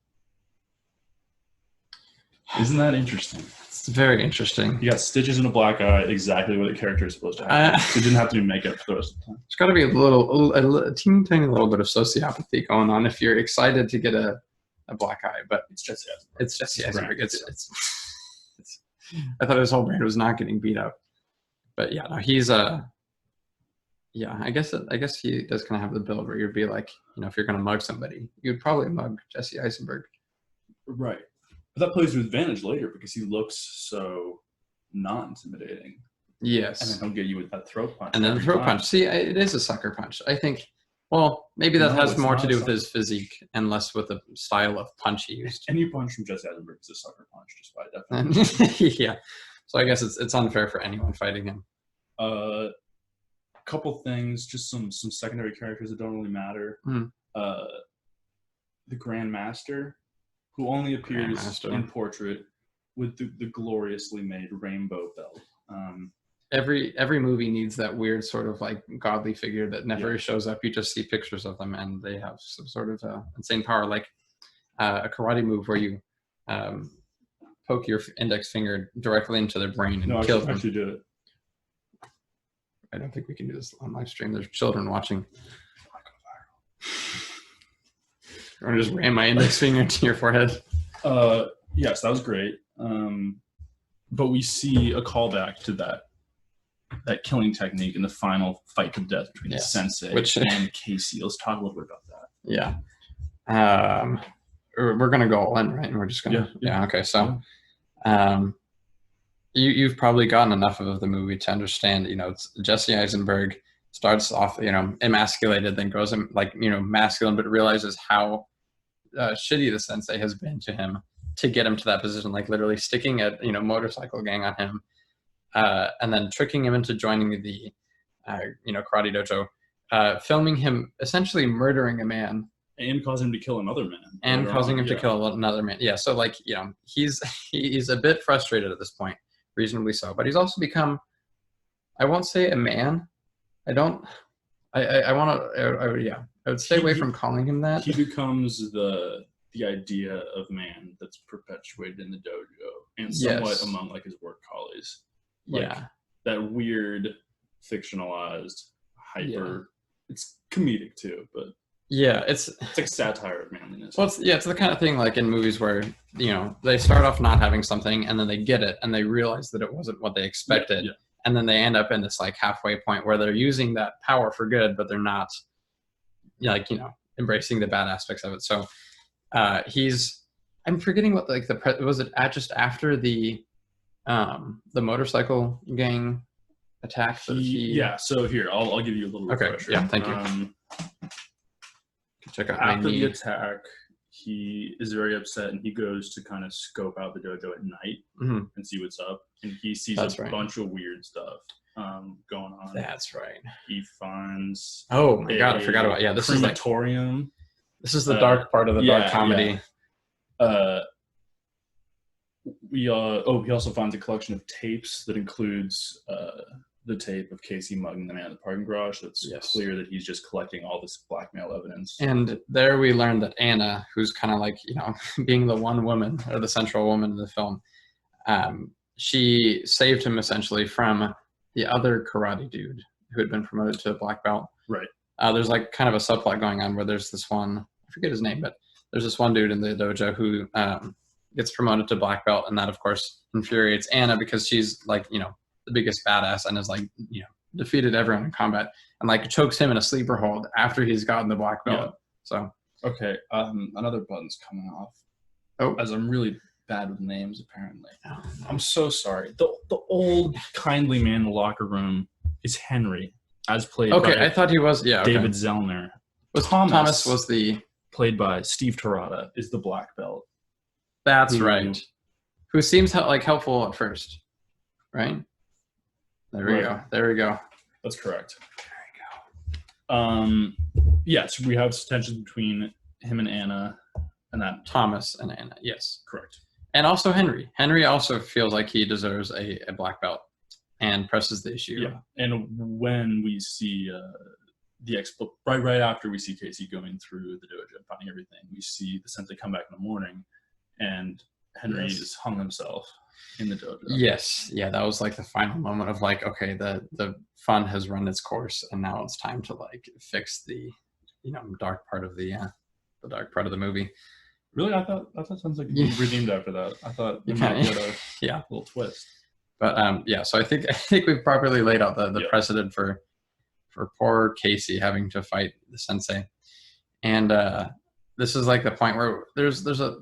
Isn't that interesting? It's very interesting. You got stitches in a black eye, exactly what the character is supposed to have. So it didn't have to be makeup for the rest of the time. There's got to be a teeny tiny little bit of sociopathy going on if you're excited to get a black eye, but It's Jesse Eisenberg. it's Jesse It's Eisenberg. brand, It's I thought his whole brand was not getting beat up, but yeah, no, he's yeah, I guess he does kind of have the build where you'd be like, you know, if you're gonna mug somebody, you'd probably mug Jesse Eisenberg. Right. But that plays to his advantage later because he looks so not intimidating. And Yes. then he'll get you with that throat punch. And then the every throat time. punch. See, it is a sucker punch. I think, well, maybe that No, has it's more not to a do with sucker his physique and less with the style of punch he used. Any punch from Jesse Eisenberg is a sucker punch, just by definition. Yeah. So I guess it's unfair for anyone fighting him. Couple things, just some secondary characters that don't really matter. Hmm. The Grandmaster, who only appears Grandmaster. in portrait with the gloriously made rainbow belt. Every movie needs that weird sort of like godly figure that never Yeah. shows up. You just see pictures of them, and they have some sort of insane power, like a karate move where you poke your index finger directly into their brain and No, kill them. actually do it. I don't think we can do this on live stream. There's children watching. You want to just ram my index finger into your forehead? Yes, that was great. But we see a callback to that killing technique in the final fight to death between the sensei and Casey. Let's talk a little bit about that. Yeah. We're gonna go all in, right? And we're just gonna okay. So you've probably gotten enough of the movie to understand, it's Jesse Eisenberg starts off, emasculated, then grows masculine, but realizes how shitty the sensei has been to him to get him to that position, like literally sticking a motorcycle gang on him, and then tricking him into joining the karate dojo, filming him essentially murdering a man and causing him to kill another man and causing him to kill another man. Yeah, so he's a bit frustrated at this point, reasonably so, but he's also become, I won't say a man. I would stay away from calling him that. He becomes the idea of man that's perpetuated in the dojo and somewhat among like his work colleagues. That weird fictionalized hyper. It's comedic too, but it's like satire of manliness. Well, it's the kind of thing like in movies where they start off not having something and then they get it and they realize that it wasn't what they expected, and then they end up in this like halfway point where they're using that power for good, but they're not embracing the bad aspects of it. So I'm forgetting what was it just after the motorcycle gang attack? So here I'll give you a little refresher. Yeah, thank you. Check out after the attack, he is very upset and he goes to kind of scope out the dojo at night and see what's up, and he sees bunch of weird stuff going on. That's right. He finds oh my god, I forgot about this crematorium. This is the dark part of the dark comedy. He also finds a collection of tapes that includes the tape of Casey mugging the man at the parking garage. So it's clear that he's just collecting all this blackmail evidence. And there we learned that Anna, who's kind of like, being the one woman or the central woman in the film, she saved him essentially from the other karate dude who had been promoted to a black belt. Right. There's like kind of a subplot going on where there's this one, I forget his name, but there's this one dude in the dojo who gets promoted to black belt, and that of course infuriates Anna because she's like, the biggest badass and is like, defeated everyone in combat and like chokes him in a sleeper hold after he's gotten the black belt. So okay, another button's coming off. As I'm really bad with names apparently. I'm so sorry. The old kindly man in the locker room is Henry, as played by I thought he was David Zellner. Thomas was the played by Steve Terada, is the black belt. That's right. Who seems helpful at first, right? There we go. That's correct. There we go. Yes, we have tension between him and Anna, and that Thomas and Anna. Yes, correct. And also Henry. Henry also feels like he deserves a black belt, and presses the issue. Yeah, and when we see right after we see Casey going through the dojo and finding everything, we see the sensei come back in the morning, and Henry has hung himself in the dojo. Yes. Yeah, that was like the final moment of like, okay, the fun has run its course and now it's time to like fix the dark part of the dark part of the movie. Really? I thought sounds like you redeemed after that. I thought you might get a little twist. But so I think we've properly laid out the precedent for poor Casey having to fight the sensei. And this is like the point where there's a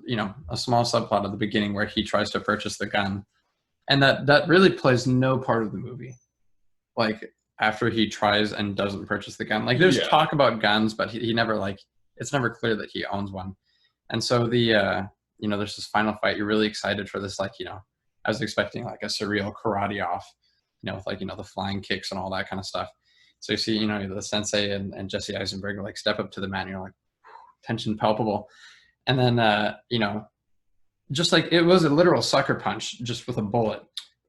a small subplot at the beginning where he tries to purchase the gun, and that really plays no part of the movie. Like after he tries and doesn't purchase the gun, like there's talk about guns, but he never like it's never clear that he owns one. And so the there's this final fight. You're really excited for this, like I was expecting like a surreal karate off, with like the flying kicks and all that kind of stuff. So you see the sensei and Jesse Eisenberg like step up to the mat, and you're like, tension palpable. And then just like it was a literal sucker punch just with a bullet,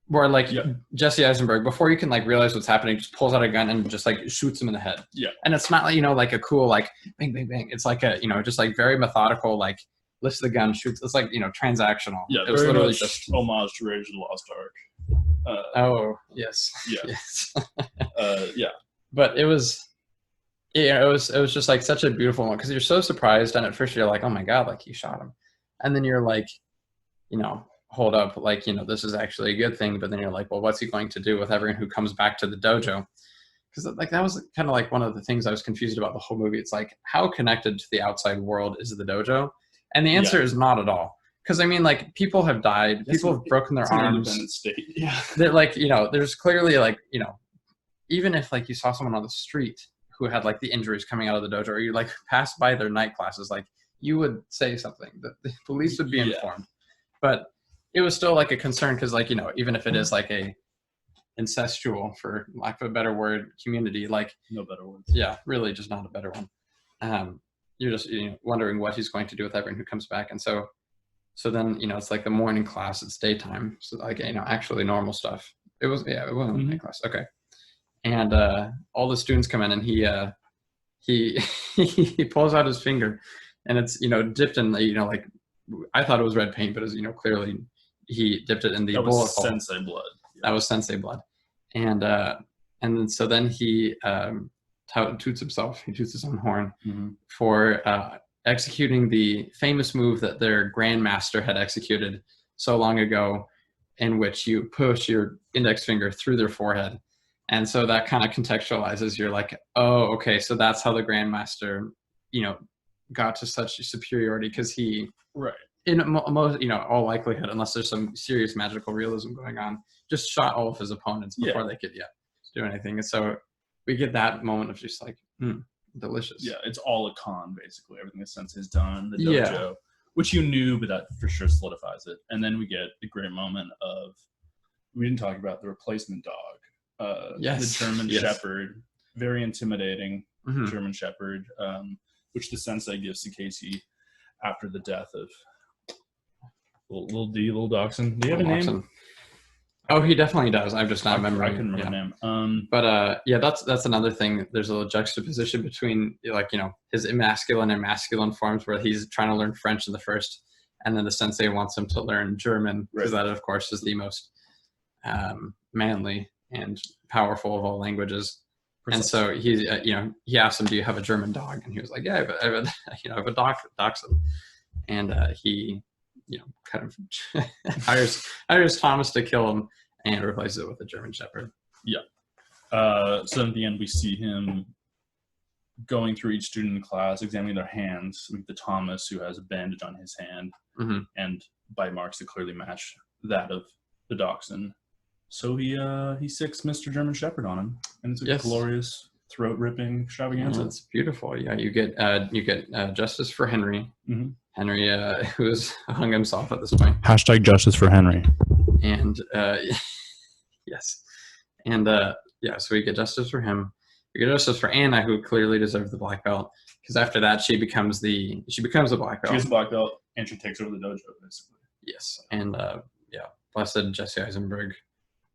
where like Jesse Eisenberg, before you can like realize what's happening, just pulls out a gun and just like shoots him in the head. And it's not like like a cool like bang bang bang. It's like a just like very methodical, like lifts the gun, shoots. It's like transactional. It was literally just homage to Raiders of the Lost Ark. Oh yes. Yes. But it was just like such a beautiful one, because you're so surprised, and at first you're like, oh my god, like he shot him, and then you're like, hold up, like this is actually a good thing. But then you're like, well, what's he going to do with everyone who comes back to the dojo? Because like that was kind of like one of the things I was confused about the whole movie. It's like, how connected to the outside world is the dojo? And the answer is not at all. Because I mean, like, people have died, people have broken their arms. State. That like there's clearly like even if like you saw someone on the street who had like the injuries coming out of the dojo, or you like passed by their night classes, like you would say something, that the police would be informed. But it was still like a concern, because like even if it is like a incestual, for lack of a better word, community, like no better words. Really just not a better one. You're just wondering what he's going to do with everyone who comes back. And so then it's like the morning class, it's daytime, so like actually normal stuff. It wasn't night class, okay. And all the students come in, and he he pulls out his finger, and it's dipped in like, I thought it was red paint, but it's clearly he dipped it in the bullet hole. Sensei blood. That was sensei blood. And then so then he toots himself, he toots his own horn for executing the famous move that their grandmaster had executed so long ago, in which you push your index finger through their forehead. And so that kind of contextualizes, you're like, oh, okay, so that's how the grandmaster, got to such superiority, because he, in most, all likelihood, unless there's some serious magical realism going on, just shot all of his opponents before they could do anything. And so we get that moment of just like, delicious. Yeah, it's all a con, basically. Everything the sensei's done, the dojo, which you knew, but that for sure solidifies it. And then we get the great moment of, we didn't talk about the replacement dog. The German Shepherd, very intimidating German Shepherd, which the sensei gives to Casey after the death of little Dachshund. Do you have a name? Oh, he definitely does. I'm just not remembering. I couldn't remember the name. But that's another thing. There's a little juxtaposition between his masculine and masculine forms, where he's trying to learn French in the first, and then the sensei wants him to learn German, because that of course is the most manly and powerful of all languages. Precisely. And so he asked him, do you have a German dog? And he was like, yeah, I have a dachshund. And he kind of hires Thomas to kill him and replaces it with a German Shepherd. So at the end we see him going through each student in class, examining their hands. We get the Thomas, who has a bandage on his hand and bite marks that clearly match that of the Dachshund. So he sicks Mr. German Shepherd on him, and it's a glorious, throat-ripping extravaganza. It's beautiful. Yeah, you get justice for Henry. Henry, who's hung himself at this point. # justice for Henry. And yes, and so we get justice for him. We get justice for Anna, who clearly deserved the black belt, because after that she becomes a black belt. She's a black belt, and she takes over the dojo, basically. Yes, and blessed Jesse Eisenberg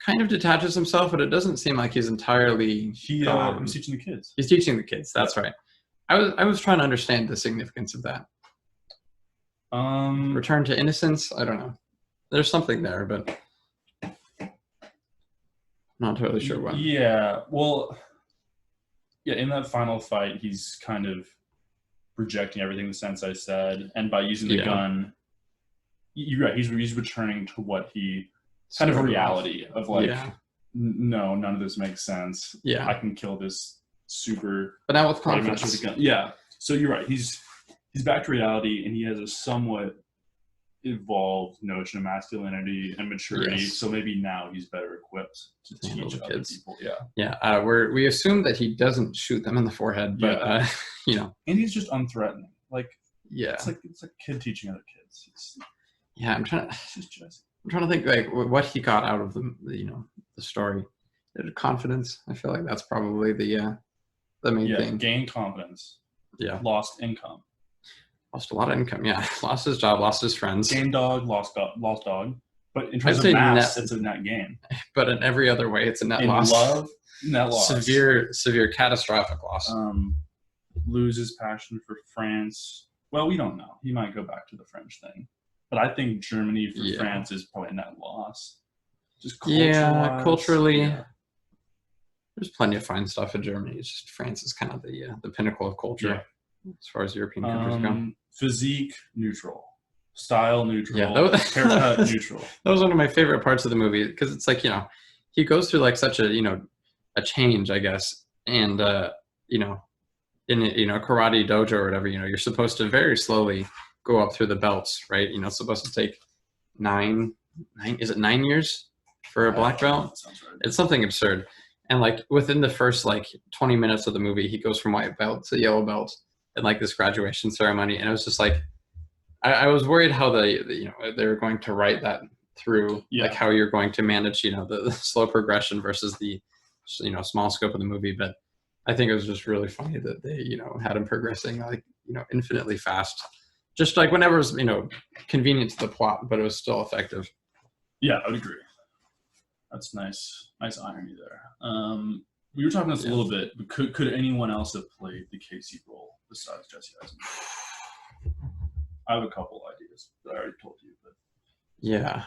kind of detaches himself, but it doesn't seem like he's entirely. He's teaching the kids. He's teaching the kids. That's right. I was trying to understand the significance of that. Return to innocence. I don't know. There's something there, but not totally sure what. Yeah. Well. Yeah. In that final fight, he's kind of rejecting everything the sensei said, and by using the gun, you're right. He's returning to what he. Kind of a reality of like, no, none of this makes sense. I can kill this super. But now with confidence. Yeah. So you're right. He's he's back to reality, and he has a somewhat evolved notion of masculinity and maturity. Yes. So maybe now he's better equipped to handle teach the other kids. people. Yeah. Yeah. We assume that he doesn't shoot them in the forehead, but you know. And he's just unthreatening. Like, yeah, it's like a kid teaching other kids. Yeah, I'm trying Jesse. to think like what he got out of the story. Confidence. I feel like that's probably the main thing. Gained confidence. Yeah. Lost income. Lost a lot of income. Yeah. Lost his job. Lost his friends. Gained dog. Lost dog. But in terms of mass, it's a net gain. But in every other way, it's a net in loss. Love, net loss. Severe catastrophic loss. Loses passion for France. Well, we don't know. He might go back to the French thing. But I think Germany for France is probably a net loss. Just culturally. Yeah. There's plenty of fine stuff in Germany. It's just France is kind of the pinnacle of culture as far as European countries go. Physique neutral. Style neutral. Yeah, haircut neutral. That was one of my favorite parts of the movie because it's like, he goes through like such a change, I guess. And, in a karate dojo or whatever, you're supposed to very slowly go up through the belts, right? It's supposed to take 9 years for a black belt? Sounds right. It's something absurd. And like within the first 20 minutes of the movie, he goes from white belt to yellow belt in like this graduation ceremony. And it was just like, I was worried how they were going to write that through, like how you're going to manage, the slow progression versus the, small scope of the movie. But I think it was just really funny that they, had him progressing infinitely fast. Just like whenever it was, convenient to the plot, but it was still effective. Yeah, I would agree. That's nice irony there. We were talking this a little bit, but could anyone else have played the Casey role besides Jesse Eisenberg? I have a couple ideas that I already told you, but yeah.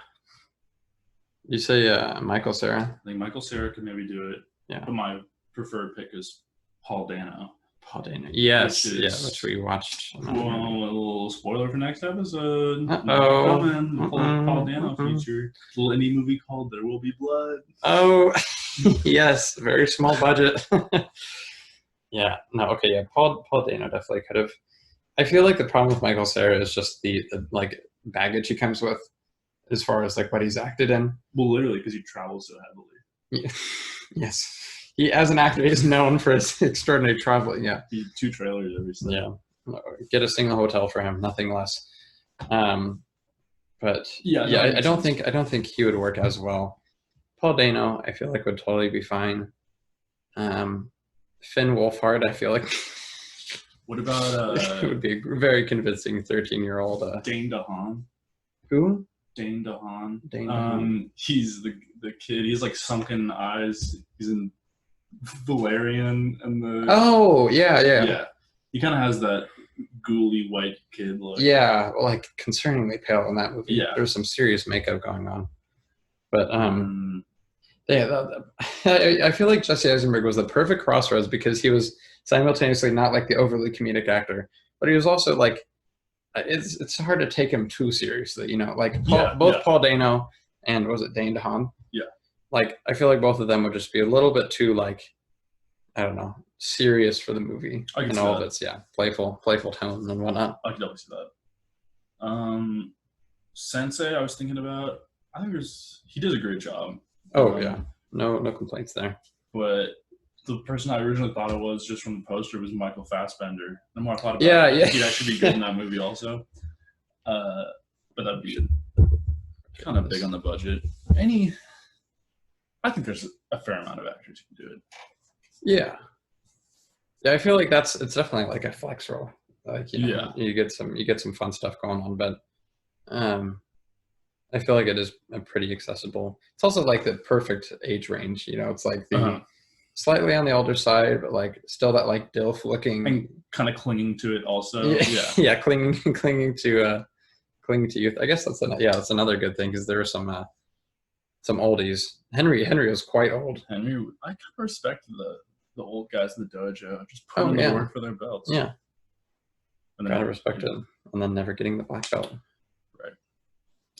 You say Michael Cera? I think Michael Cera could maybe do it. Yeah. But my preferred pick is Paul Dano. Paul Dano. Yes. Which we watched. Well, a little spoiler for next episode. Uh-oh. Paul Dano feature. A little indie movie called There Will Be Blood. Oh, yes. Very small budget. Yeah. No, okay. Yeah. Paul Dano definitely could have. I feel like the problem with Michael Cera is just the baggage he comes with as far as what he's acted in. Well, literally, because he travels so heavily. Yeah. Yes. He, as an actor, is known for his extraordinary traveling. Yeah. 2 trailers every Sunday. Yeah. Get a single hotel for him, nothing less. But I don't think he would work as well. Paul Dano, I feel like would totally be fine. Finn Wolfhard, I feel like. What about it would be a very convincing 13-year-old. Dane DeHaan. Who? Dane DeHaan. He's the kid. He's like sunken eyes. He's in Valerian and the. Oh yeah. He kind of has that ghouly white kid look. Yeah, concerningly pale in that movie. Yeah, there's some serious makeup going on. But I feel like Jesse Eisenberg was the perfect crossroads because he was simultaneously not the overly comedic actor, but he was also it's hard to take him too seriously, both Paul Dano and was it Dane DeHaan? Yeah. I feel like both of them would just be a little bit too I don't know, serious for the movie and all of its playful tone and whatnot. I could definitely see that. Sensei, I was thinking about. I think he does a great job. Oh yeah, no complaints there. But the person I originally thought it was just from the poster was Michael Fassbender. The more I thought about it, he'd actually be good in that movie also. But that'd be kind of big on the budget. I think there's a fair amount of actors who can do it. Yeah, I feel like it's definitely a flex role. You get some fun stuff going on, but I feel like it is pretty accessible. It's also the perfect age range. It's the slightly on the older side, but still that DILF looking and kind of clinging to it also. Yeah, clinging to youth. I guess that's another good thing because there were some oldies. Henry was quite old. I kind of respect the old guys in the dojo just putting in work for their belts. Yeah, and gotta respect it, and then never getting the black belt. Right.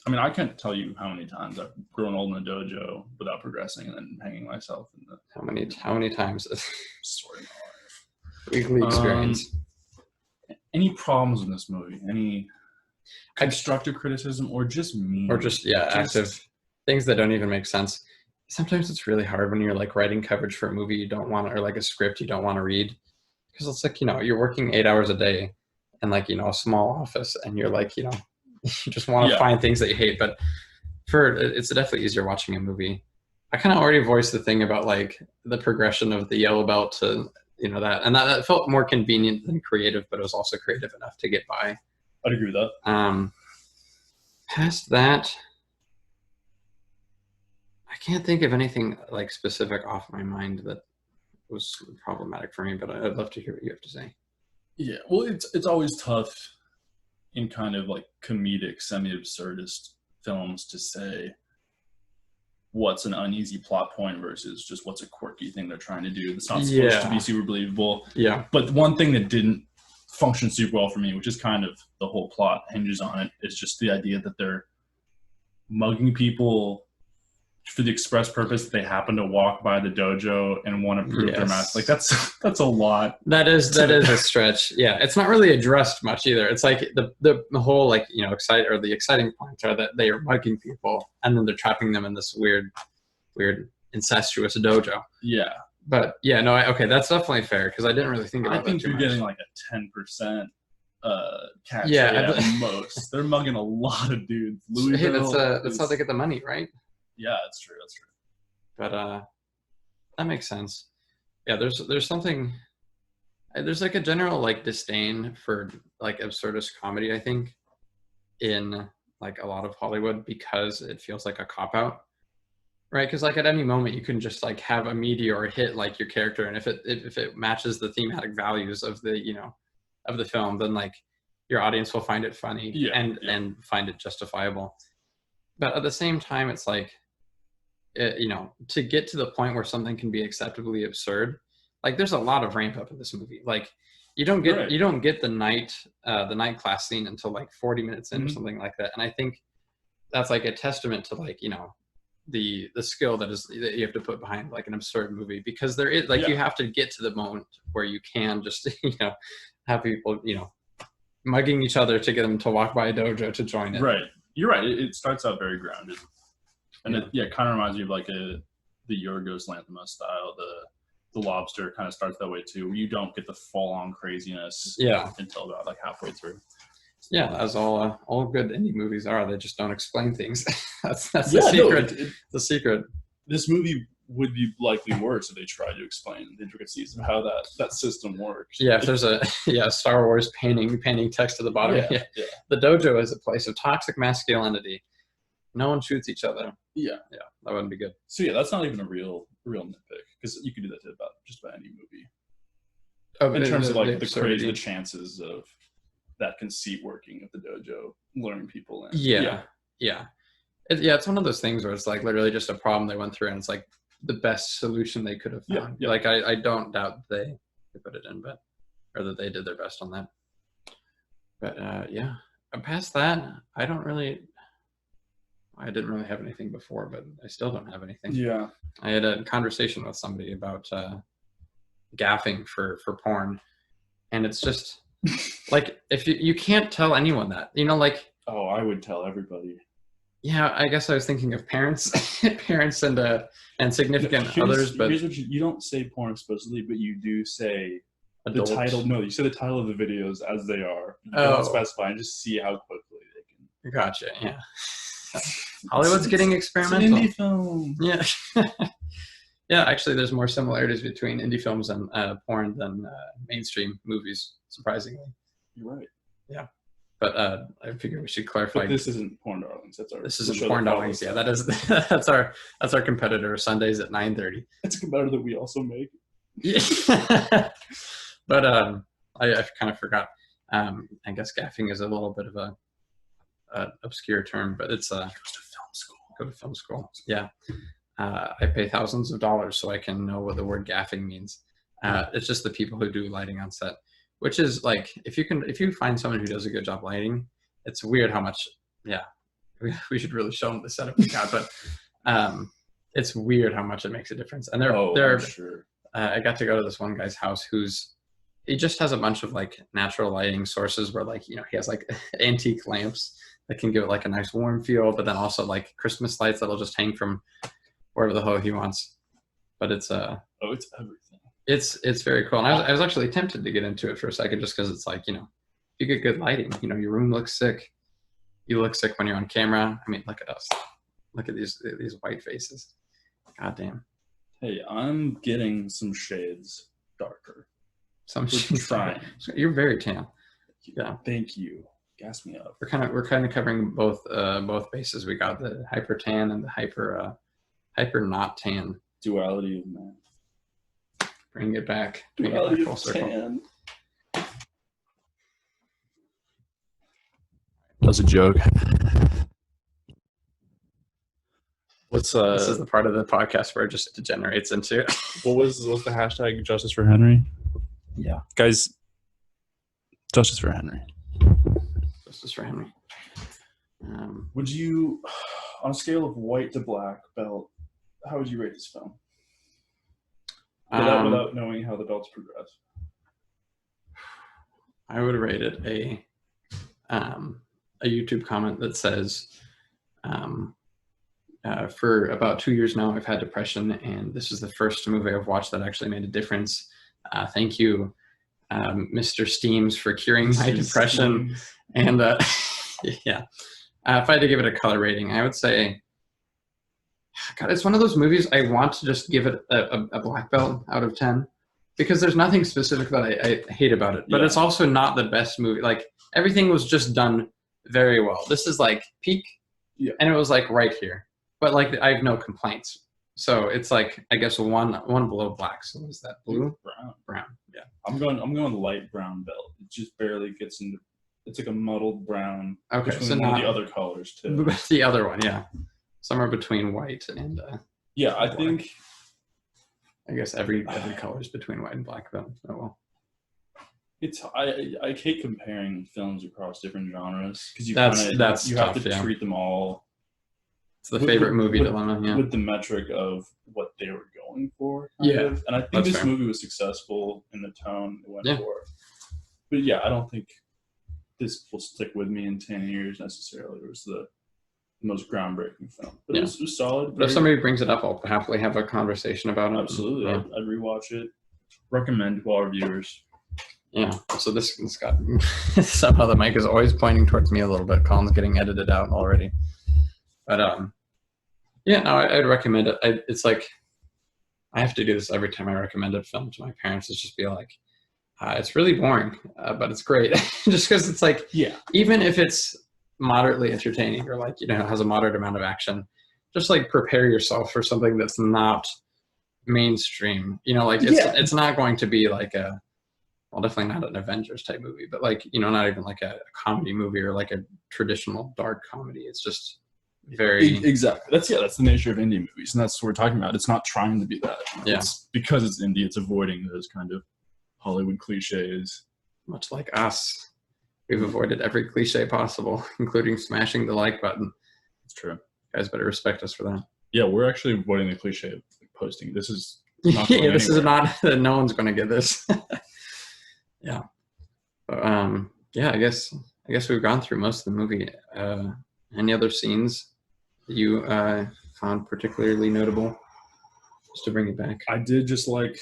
I mean, I can't tell you how many times I've grown old in the dojo without progressing and then hanging myself in the. How many times? Story of my life. Weekly experience. any problems in this movie, any constructive criticism, or just me, or just active things that don't even make sense. Sometimes it's really hard when you're like writing coverage for a movie you don't want, or like a script you don't want to read, because it's like, you're working 8 hours a day in like, a small office, and you're like, you just want to find things that you hate. But it's definitely easier watching a movie. I kind of already voiced the thing about like the progression of the yellow belt to, that felt more convenient than creative, but it was also creative enough to get by. I'd agree with that. Past that, I can't think of anything like specific off my mind that was problematic for me, but I'd love to hear what you have to say. Yeah, well, it's always tough in kind of like comedic, semi-absurdist films to say what's an uneasy plot point versus just what's a quirky thing they're trying to do that's not supposed to be super believable. Yeah. But one thing that didn't function super well for me, which is kind of the whole plot hinges on it, is just the idea that they're mugging people for the express purpose that they happen to walk by the dojo and want to prove their mask. Like that's a lot. That is a stretch. Yeah, it's not really addressed much either. It's like the whole like the exciting points are that they are mugging people and then they're trapping them in this weird incestuous dojo. Yeah, but okay, that's definitely fair because I didn't really think about that. I think you're much. Getting like a 10%. Catch at most. They're mugging a lot of dudes. That's how they get the money, right? Yeah, that's true. But that makes sense. Yeah, there's something. There's like a general like disdain for like absurdist comedy, I think, in like a lot of Hollywood because it feels like a cop out, right? Because like at any moment you can just like have a meteor hit like your character, and if it matches the thematic values of the of the film, then like your audience will find it funny and find it justifiable. But at the same time, it's like, to get to the point where something can be acceptably absurd, like there's a lot of ramp up in this movie. Like you don't get the night class scene until like 40 minutes in or something like that. And I think that's like a testament to like, the skill that you have to put behind like an absurd movie, because there is like you have to get to the moment where you can just have people mugging each other to get them to walk by a dojo to join it. Right. You're right. It starts out very grounded, and it kind of reminds me of like the Yorgos Lanthimos style. The Lobster kind of starts that way too, where you don't get the full on craziness until about like halfway through. Yeah, as all good indie movies are, they just don't explain things. that's the secret. The secret. This movie would be likely worse if they tried to explain the intricacies of how that system works. Yeah, if there's a Star Wars painting text to the bottom. Yeah. The dojo is a place of toxic masculinity. No one shoots each other. Yeah, that wouldn't be good. So that's not even a real nitpick, because you could do that to just about any movie. In terms of like the chances of that conceit working at the dojo, luring people in. It's one of those things where it's like literally just a problem they went through, and it's like the best solution they could have found. Like I don't doubt they put it in, or that they did their best on that. But past that, I didn't really have anything before, but I still don't have anything. Yeah, I had a conversation with somebody about gaffing for porn, and it's just like if you can't tell anyone that, like. Oh, I would tell everybody. Yeah, I guess I was thinking of parents and significant others, but here's what you don't say porn explicitly, but you do say adult. The title. No, you say the title of the videos as they are. You don't specify, and just see how quickly they can. Gotcha. Yeah. Hollywood's getting experimental. It's an indie film. Yeah. Yeah. Actually, there's more similarities between indie films and porn than mainstream movies. Surprisingly. You're right. Yeah. But I figure we should clarify. But this isn't Porn Darlings. This isn't Porn Darlings. Yeah, that's our competitor. Sundays at 9:30. It's a competitor that we also make. Yeah. But I kind of forgot. I guess gaffing is a little bit of a obscure term, but it's goes to film school. Go to film school. Yeah. I pay thousands of dollars so I can know what the word gaffing means. It's just the people who do lighting on set. Which is like, if you find someone who does a good job lighting, it's weird how much, we should really show them the setup we got, but it's weird how much it makes a difference. And I'm sure. I got to go to this one guy's house whose he just has a bunch of like natural lighting sources where like, he has like antique lamps that can give it like a nice warm feel, but then also like Christmas lights that'll just hang from wherever the hell he wants. But it's it's everything. It's very cool. And I was actually tempted to get into it for a second just because it's like, if you get good lighting, your room looks sick. You look sick when you're on camera. I mean, look at us. Look at these white faces. God damn. Hey, I'm getting some shades darker. Some shades trying. You're very tan. Yeah. Thank you. Gas me up. We're kind of covering both bases. We got the hyper tan and the hyper not tan. Duality of man. Bring it back. Duality of tan. That's a joke. What's This is the part of the podcast where it just degenerates into. What's the hashtag? Justice for Henry. Yeah, guys. Justice for Henry. Justice for Henry. Would you, on a scale of white to black belt, how would you rate this film? Without knowing how the belts progress. I would rate it a YouTube comment that says, for about 2 years now, I've had depression, and this is the first movie I've watched that actually made a difference. Thank you, Mr. Steams, for curing my depression. And yeah, if I had to give it a color rating, I would say, God, it's one of those movies I want to just give it a black belt out of 10 because there's nothing specific that I hate about it, but it's also not the best movie. Like everything was just done very well. This is like peak, and it was like right here. But like I have no complaints. So it's like I guess one below black. So is that blue? Brown. Yeah. I'm going light brown belt. It just barely gets into. It's like a muddled brown. Okay. So not the other colors too. The other one, yeah, somewhere between white and. Yeah, I black. think. I guess every color is between white and black though. Oh well. I hate comparing films across different genres because you have to treat them all. It's the favorite movie dilemma, yeah. With the metric of what they were going for. And I think this movie was successful in the tone it went for. But yeah, I don't think this will stick with me in 10 years necessarily. It was the most groundbreaking film. But it was solid. But if somebody brings it up, I'll happily have a conversation about it. Absolutely. Yeah. I'd rewatch it. Recommend to our viewers. Yeah. So this got somehow the mic is always pointing towards me a little bit. Colin's getting edited out already. But I'd recommend it. It's like I have to do this every time I recommend a film to my parents. Is just be like, it's really boring, but it's great. Just because it's like, even if it's moderately entertaining or like has a moderate amount of action, just like prepare yourself for something that's not mainstream. It's not going to be like definitely not an Avengers type movie, but like not even like a comedy movie or like a traditional dark comedy. It's just very exactly that's the nature of indie movies, and that's what we're talking about. It's not trying to be that. It's because it's indie, it's avoiding those kind of Hollywood cliches. Much like us, we've avoided every cliche possible, including smashing the like button. It's true. You guys better respect us for that. Yeah, we're actually avoiding the cliche of posting. This is not this is not no one's going to get this. Yeah. I guess we've gone through most of the movie. Any other scenes that you found particularly notable? Just to bring it back. I did just like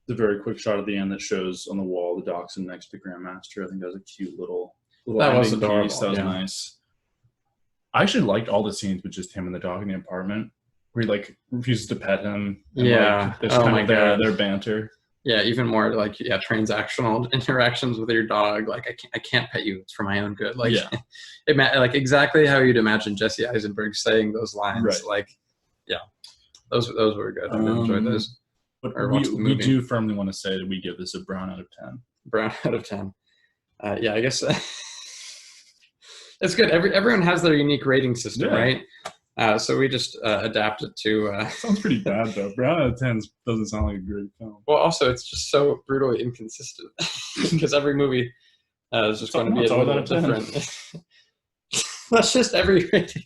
the very quick shot at the end that shows on the wall the dachshund next to Grandmaster. I think that was a cute little that was adorable. Piece. That was nice. I actually liked all the scenes with just him and the dog in the apartment where he like refuses to pet him. And, there's kind of their banter. Yeah, even more like transactional interactions with your dog. Like I can't pet you; it's for my own good. Like, like exactly how you'd imagine Jesse Eisenberg saying those lines. Right. Like, those were good. I enjoyed those. But we do firmly want to say that we give this a brown out of 10. Brown out of 10. I guess it's good. Everyone has their unique rating system, right? So we just adapt it to... Sounds pretty bad, though. Brown out of 10 doesn't sound like a great film. Well, also, it's just so brutally inconsistent. Because every movie is just going to be a little different. That's just every rating.